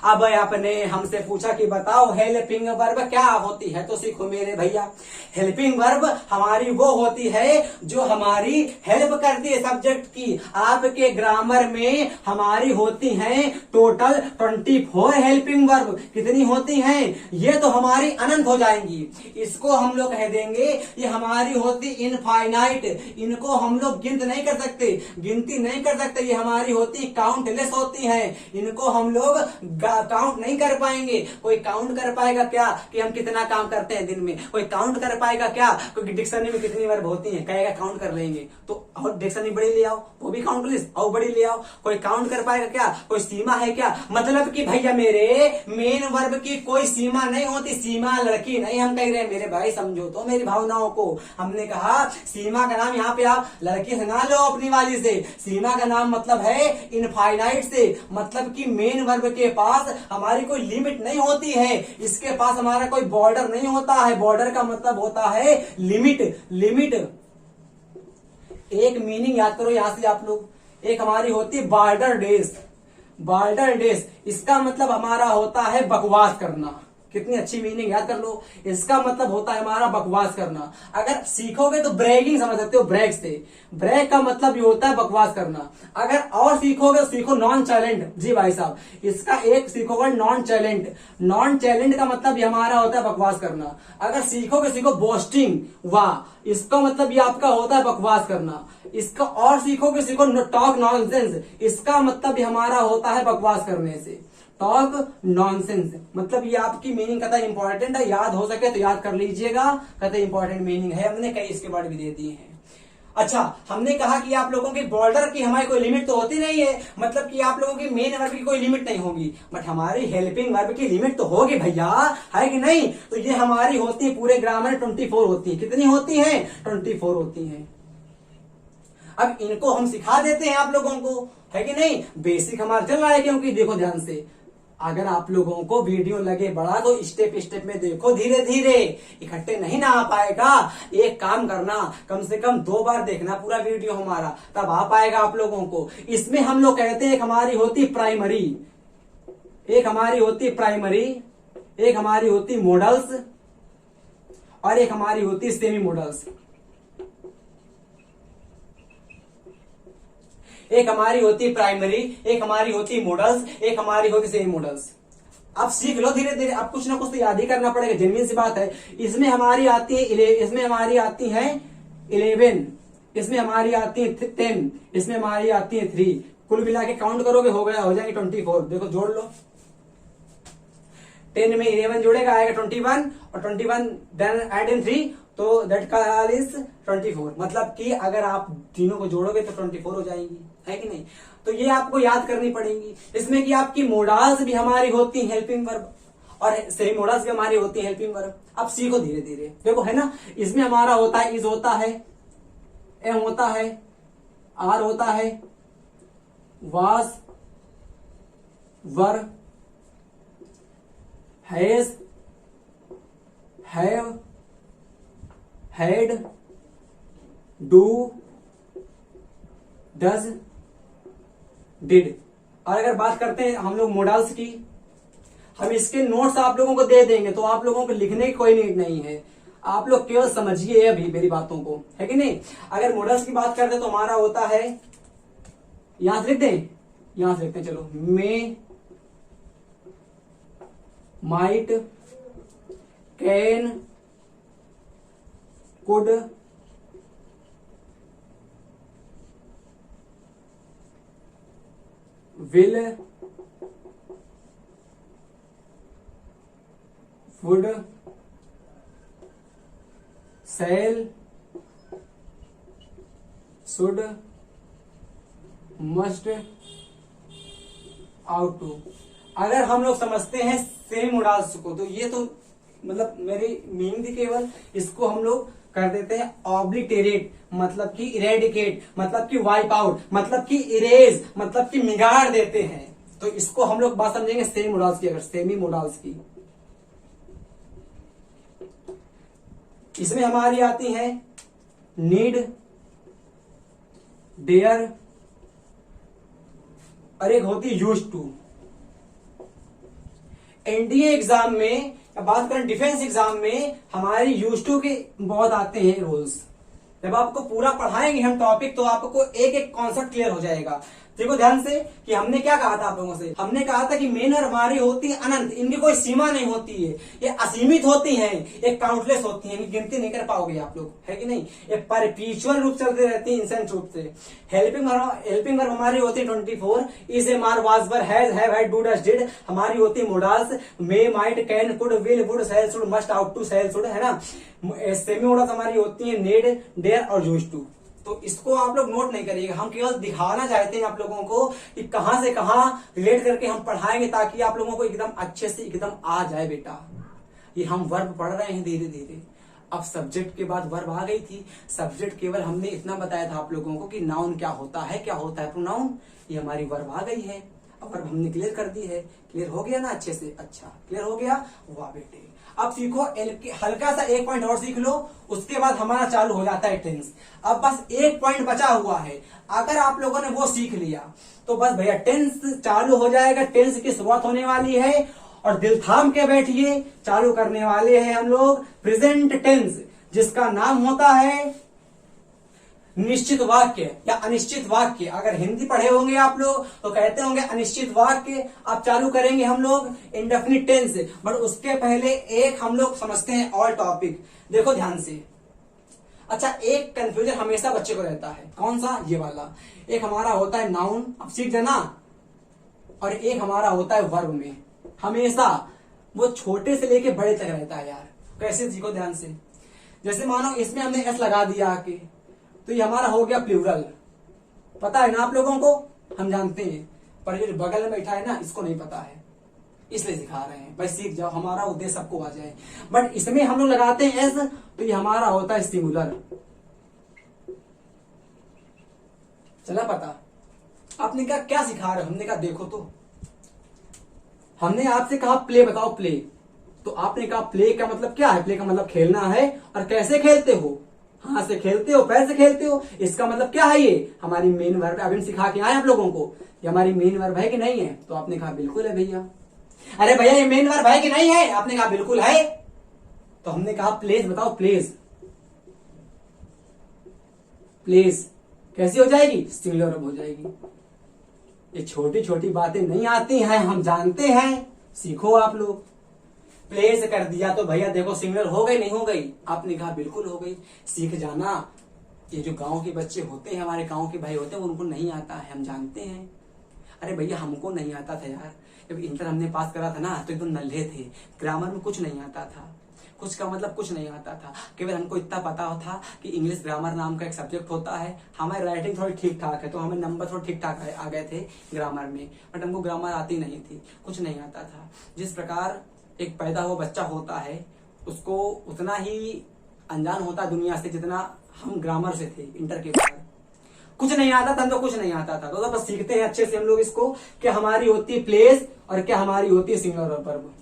अब आपने हमसे पूछा कि बताओ हेल्पिंग वर्ब क्या होती है, तो सीखो मेरे भैया। हेल्पिंग वर्ब हमारी वो होती है जो हमारी हेल्प करती है सब्जेक्ट की। आपके ग्रामर में हमारी होती हैं टोटल 24 हेल्पिंग वर्ब। कितनी होती हैं? ये तो हमारी अनंत हो जाएंगी। इसको हम लोग कह देंगे ये हमारी होती इनफाइनाइट। इनको हम लोग गिनती नहीं कर सकते, गिनती नहीं कर सकते। ये हमारी होती काउंटलेस होती है। इनको हम लोग काउंट नहीं कर पाएंगे। कोई काउंट कर पाएगा क्या कि हम कितना काम करते हैं दिन में? कोई काउंट कर पाएगा क्या? क्योंकि डिक्शनरी में कितनी वर्ब होती है, कहेगा काउंट कर लेंगे। तो और डिक्शनरी बड़ी ले आओ, वो भी काउंटलेस, और बड़ी ले आओ। कोई काउंट कर पाएगा क्या? कोई सीमा है क्या? मतलब कि भैया मेरे मेन वर्ब की कोई सीमा नहीं होती। सीमा लड़की नहीं हम कह रहे हैं मेरे भाई, समझो तो मेरी भावनाओं को। हमने कहा सीमा का नाम यहाँ पे आप लड़की से ना लो अपनी वाली से। सीमा का नाम मतलब है इनफाइनाइट से, मतलब कि मेन वर्ब के पास हमारी कोई लिमिट नहीं होती है। इसके पास हमारा कोई बॉर्डर नहीं होता है। बॉर्डर का मतलब होता है लिमिट। लिमिट एक मीनिंग याद करो यहां से आप लोग। एक हमारी होती है बॉर्डर डेज। बॉर्डर डेज इसका मतलब हमारा होता है बकवास करना। कितनी अच्छी मीनिंग याद कर लो। इसका मतलब होता है हमारा बकवास करना। अगर सीखोगे तो ब्रेगिंग समझ सकते हो, ब्रेक से। ब्रेक का मतलब भी होता है बकवास करना। अगर और सीखोगे तो सीखो नॉन चैलेंट। जी भाई साहब, इसका एक सीखोगे नॉन चैलेंट। नॉन चैलेंट का मतलब भी हमारा होता है बकवास करना। अगर सीखोगे सीखो बोस्टिंग, वाह, इसका मतलब ये आपका होता है बकवास करना। इसका और सीखोगे सीखो टॉक नॉनसेंस। इसका मतलब भी हमारा होता है बकवास करने से। टॉक नॉनसेंस मतलब ये आपकी मीनिंग कतई इंपॉर्टेंट है। याद हो सके तो याद कर लीजिएगा, कतई इंपॉर्टेंट मीनिंग है। हमने कई इसके बारे में दे दिए हैं। अच्छा, हमने कहा कि आप लोगों की बॉर्डर की हमारी कोई लिमिट तो होती नहीं है। मतलब कि आप लोगों की मेन वर्ब की कोई लिमिट नहीं होगी, बट हमारी हेल्पिंग वर्ब की लिमिट तो होगी भैया, है कि नहीं। तो ये हमारी होती है पूरे ग्रामर 24 होती है। कितनी होती है? 24 होती है। अब इनको हम सिखा देते हैं आप लोगों को, है कि नहीं। बेसिक हमारा चल रहा है, क्योंकि देखो ध्यान से, अगर आप लोगों को वीडियो लगे बड़ा तो स्टेप स्टेप में देखो, धीरे धीरे, इकट्ठे नहीं ना आ पाएगा। एक काम करना, कम से कम 2 बार देखना पूरा वीडियो हमारा, तब आ पाएगा आप लोगों को। इसमें हम लोग कहते हैं एक हमारी होती प्राइमरी, एक हमारी होती प्राइमरी, एक हमारी होती मॉडल्स, और एक हमारी होती सेमी मॉडल्स। एक हमारी होती प्राइमरी, एक हमारी होती मॉडल्स, एक हमारी होती सेमी मॉडल्स। अब सीख लो धीरे धीरे। अब कुछ ना कुछ तो याद ही करना पड़ेगा, जेन्युइन सी बात है। इसमें हमारी आती है इसमें हमारी आती है 11, इसमें हमारी आती है 10, इसमें हमारी आती है 3। कुल मिला के काउंट करोगे हो गया, हो जाएंगे 24। देखो जोड़ लो, 10 में 11 जोड़ेगा आएगा 21, और 21 देन ऐड इन 3, तो दैट कॉल इज 24। मतलब कि अगर आप तीनों को जोड़ोगे तो 24 हो जाएंगी, है कि नहीं। तो ये आपको याद करनी पड़ेंगी। इसमें कि आपकी मोडाल्स भी हमारी होती है हेल्पिंग वर्ब, और सेमी मोडाल्स भी हमारी होती है हेल्पिंग वर्ब। अब सीखो धीरे धीरे, देखो है ना। इसमें हमारा होता है इज होता है, एम होता है, आर होता है, was, were, has, have, had, do, does, did. और अगर बात करते हैं हम लोग मॉडल्स की, हम इसके नोट्स आप लोगों को दे देंगे, तो आप लोगों को लिखने की कोई नीड नहीं है। आप लोग केवल समझिए अभी मेरी बातों को, है कि नहीं। अगर मॉडल्स की बात करते हैं तो हमारा होता है, यहां से लिख दें, यहां से लिखते हैं चलो, may, might, can, could, will, would, shall, should, must, ought to. अगर हम लोग समझते हैं सेमी मोडाल्स को, तो ये तो मतलब मेरी मीनिंग थी केवल, इसको हम लोग कर देते हैं ऑब्लिटेरेट, मतलब कि इरेडिकेट, मतलब कि वाइप आउट, मतलब कि इरेज, मतलब कि मिगाड़ देते हैं। तो इसको हम लोग बात समझेंगे सेमी मोडाल्स की। अगर सेमी मोडाल्स की, इसमें हमारी आती है नीड, डेयर, और एक होती है यूज टू। एनडीए एग्जाम में, बात करें डिफेंस एग्जाम में, हमारे यूज टू के बहुत आते हैं रूल्स। जब आपको पूरा पढ़ाएंगे हम टॉपिक, तो आपको एक एक कॉन्सेप्ट क्लियर हो जाएगा। देखो ध्यान से कि हमने क्या कहा था आप लोगों से, हमने कहा था कि मेन वर्ब हमारी होती है अनंत, इनकी कोई सीमा नहीं होती है, ये असीमित होती हैं, ये काउंटलेस होती हैं, इनकी गिनती नहीं कर पाओगे आप लोग, है कि नहीं। ये परपीचुअल रूप चलते रहती है, इंसेंट रूप से। हेल्पिंग वर्ब हमारी होती है 24, is, am, are, was, were, has, have, had, do, does, did. हमारी होती है modals, may, might, can, could, will, would, shall, should, must, ought to, shall, should, है ना। सेमी मोडाल्स हमारी होती है नीड, डेयर और यूज टू। तो इसको आप लोग नोट नहीं करिएगा, हम केवल दिखाना चाहते हैं आप लोगों को कि कहां से कहां रिलेट करके हम पढ़ाएंगे, ताकि आप लोगों को एकदम अच्छे से एकदम आ जाए बेटा। ये हम वर्ब पढ़ रहे हैं धीरे धीरे। अब सब्जेक्ट के बाद वर्ब आ गई थी। सब्जेक्ट केवल हमने इतना बताया था आप लोगों को कि नाउन क्या होता है प्रोनाउन। ये हमारी वर्ब आ गई है। अब वर्ब हमने क्लियर कर दी है। क्लियर हो गया ना अच्छे से? अच्छा, क्लियर हो गया, वाह बेटे। अब सीखो हल्का सा एक पॉइंट और सीख लो, उसके बाद हमारा चालू हो जाता है टेंस। अब बस एक पॉइंट बचा हुआ है, अगर आप लोगों ने वो सीख लिया तो बस भैया टेंस चालू हो जाएगा। टेंस की शुरुआत होने वाली है और दिल थाम के बैठिए, चालू करने वाले हैं हम लोग प्रेजेंट टेंस, जिसका नाम होता है निश्चित वाक्य या अनिश्चित वाक्य। अगर हिंदी पढ़े होंगे आप लोग तो कहते होंगे अनिश्चित वाक्य। अब चालू करेंगे हम लोग इंडेफिनिट टेंस, बट उसके पहले एक हम लोग समझते हैं ऑल टॉपिक। देखो ध्यान से। अच्छा, एक कंफ्यूजन हमेशा बच्चे को रहता है, कौन सा? ये वाला। एक हमारा होता है नाउन, अब सीख जाना, और एक हमारा होता है वर्ब में। हमेशा वो छोटे से लेके बड़े तक रहता है यार। कैसे? सीखो ध्यान से। जैसे मानो इसमें हमने एस लगा दिया आके, तो ये हमारा हो गया प्लूरल। पता है ना आप लोगों को? हम जानते हैं, पर ये बगल में बैठा है ना, इसको नहीं पता है, इसलिए सिखा रहे हैं। भाई सीख जाओ, हमारा उद्देश्य सबको आ जाए। बट इसमें हम लोग लगाते हैं एस, तो ये हमारा होता है सिंगुलर। चला पता? आपने कहा क्या सिखा रहे हो? हमने कहा देखो तो, हमने आपसे कहा प्ले बताओ, प्ले। तो आपने कहा प्ले का मतलब क्या है? प्ले का मतलब खेलना है। और कैसे खेलते हो? हाथ से खेलते हो, पैर से खेलते हो। इसका मतलब क्या है? ये हमारी मेन वर्ब। अभी सिखा के आए आप लोगों को, ये हमारी मेन वर्ब है कि नहीं है? तो आपने कहा बिल्कुल है भैया। अरे भैया ये मेन वर्ब है कि नहीं है? आपने कहा बिल्कुल है। तो हमने कहा प्लेस बताओ, प्लेस। प्लेस कैसी हो जाएगी? सिंगुलर वर्ब हो जाएगी। ये छोटी छोटी बातें नहीं आती हैं, हम जानते हैं, सीखो आप लोग। प्लेस कर दिया तो भैया देखो सिंगुलर हो गई नहीं हो गई? आपने कहा बिल्कुल हो गई। सीख जाना। ये जो गांव के बच्चे होते हैं, हमारे गांव के भाई होते हैं, उनको नहीं आता है, हम जानते हैं। अरे भैया हमको नहीं आता था यार, जब इंटर हमने पास करा था ना, तो एकदम नल्हे थे, ग्रामर में कुछ नहीं आता था, कुछ का मतलब कुछ नहीं आता था। केवल हमको इतना पता था कि इंग्लिश ग्रामर नाम का एक सब्जेक्ट होता है। हमारी राइटिंग थोड़ी ठीक ठाक है, तो हमें नंबर थोड़े ठीक ठाक आ गए थे ग्रामर में, बट हमको ग्रामर आती नहीं थी, कुछ नहीं आता था। जिस प्रकार एक पैदा हुआ बच्चा होता है, उसको उतना ही अनजान होता दुनिया से जितना हम ग्रामर से थे इंटर के बाद। कुछ नहीं आता था, तो कुछ नहीं आता था। तो बस सीखते हैं अच्छे से हम लोग इसको, कि हमारी होती है प्लेस और क्या हमारी होती है सिंगुलर वर्ब।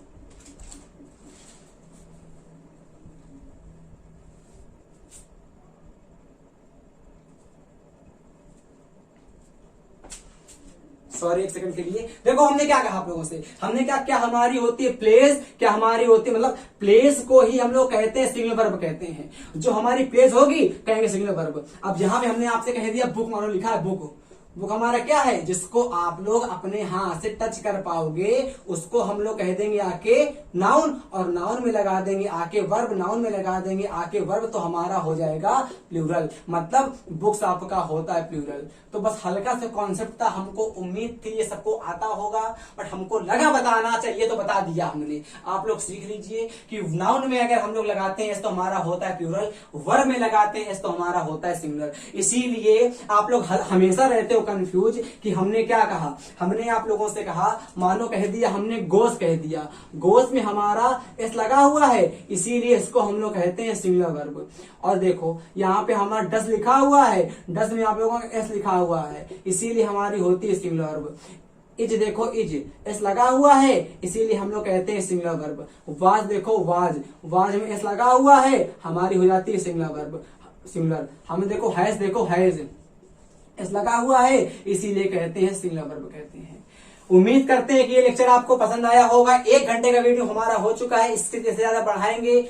सॉरी एक सेकंड के लिए। देखो हमने क्या कहा आप लोगों से, हमने क्या हमारी होती है प्लेस, क्या हमारी होती है, मतलब प्लेस को ही हम लोग कहते हैं सिंगुलर वर्ब कहते हैं। जो हमारी प्लेस होगी कहेंगे सिंगुलर वर्ब। अब यहां पे हमने आपसे कह दिया बुक, मानो लिखा है बुक, बुक हमारा क्या है, जिसको आप लोग अपने हाथ से टच कर पाओगे उसको हम लोग कह देंगे आके नाउन, और नाउन में लगा देंगे आके वर्ब, नाउन में लगा देंगे आके वर्ब, तो हमारा हो जाएगा प्लूरल। मतलब बुक्स आपका होता है प्लूरल। तो बस हल्का सा कॉन्सेप्ट था, हमको उम्मीद थी ये सबको आता होगा, बट हमको लगा बताना चाहिए तो बता दिया हमने। आप लोग सीख लीजिए कि नाउन में अगर हम लोग लगाते हैं तो हमारा होता है प्लूरल, वर्ब में लगाते हैं तो हमारा होता है सिंगुलर। इसीलिए आप लोग हमेशा रहते हो कंफ्यूज कि हमने क्या कहा। हमने आप लोगों से कहा, मानो कह दिया हमने गोस कह दिया, गोस में हमारा एस लगा हुआ है, इसीलिए इसको हम लोग कहते हैं सिंगुलर वर्ब। और देखो यहाँ पे हमारा डस लिखा हुआ है, डस में आप लोगों का एस लिखा हुआ है, इसीलिए हमारी होती है सिंगुलर वर्ब। इज देखो इज एस लगा हुआ है, इसीलिए हम लोग कहते हैं सिंगुलर वर्ब। वाज देखो वाज, वाज में एस लगा हुआ है, हमारी हो जाती है सिंगुलर वर्ब, सिंगुलर। हम देखो हैज एस लगा हुआ है, इसीलिए कहते हैं सिंगुलर वर्ब कहते हैं। उम्मीद करते हैं कि ये लेक्चर आपको पसंद आया होगा। 1 घंटे का वीडियो हमारा हो चुका है, इससे ज्यादा बढ़ाएंगे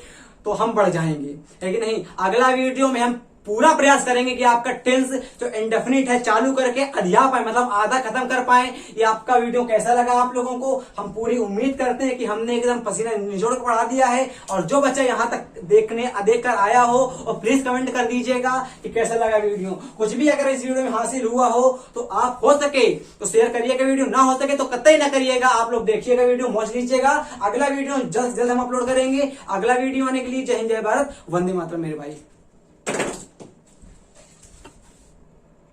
तो हम बढ़ जाएंगे, है कि नहीं। अगला वीडियो में हम पूरा प्रयास करेंगे कि आपका टेंस जो इंडेफिनिट है चालू करके अध्या पाए, मतलब आधा खत्म कर पाए। ये आपका वीडियो कैसा लगा आप लोगों को, हम पूरी उम्मीद करते हैं कि हमने एकदम पसीना निचोड़ कर पढ़ा दिया है। और जो बच्चा यहाँ तक देख कर आया हो, और प्लीज कमेंट कर दीजिएगा कि कैसा लगा वीडियो। कुछ भी अगर इस वीडियो में हासिल हुआ हो तो आप हो सके तो शेयर करिएगा वीडियो, ना हो सके तो कतई ना करिएगा। आप लोग देखिएगा वीडियो, मौज लीजिएगा। अगला वीडियो जल्द से जल्द हम अपलोड करेंगे। अगला वीडियो आने के लिए जय हिंद जय भारत, वंदे मातरम मेरे भाई।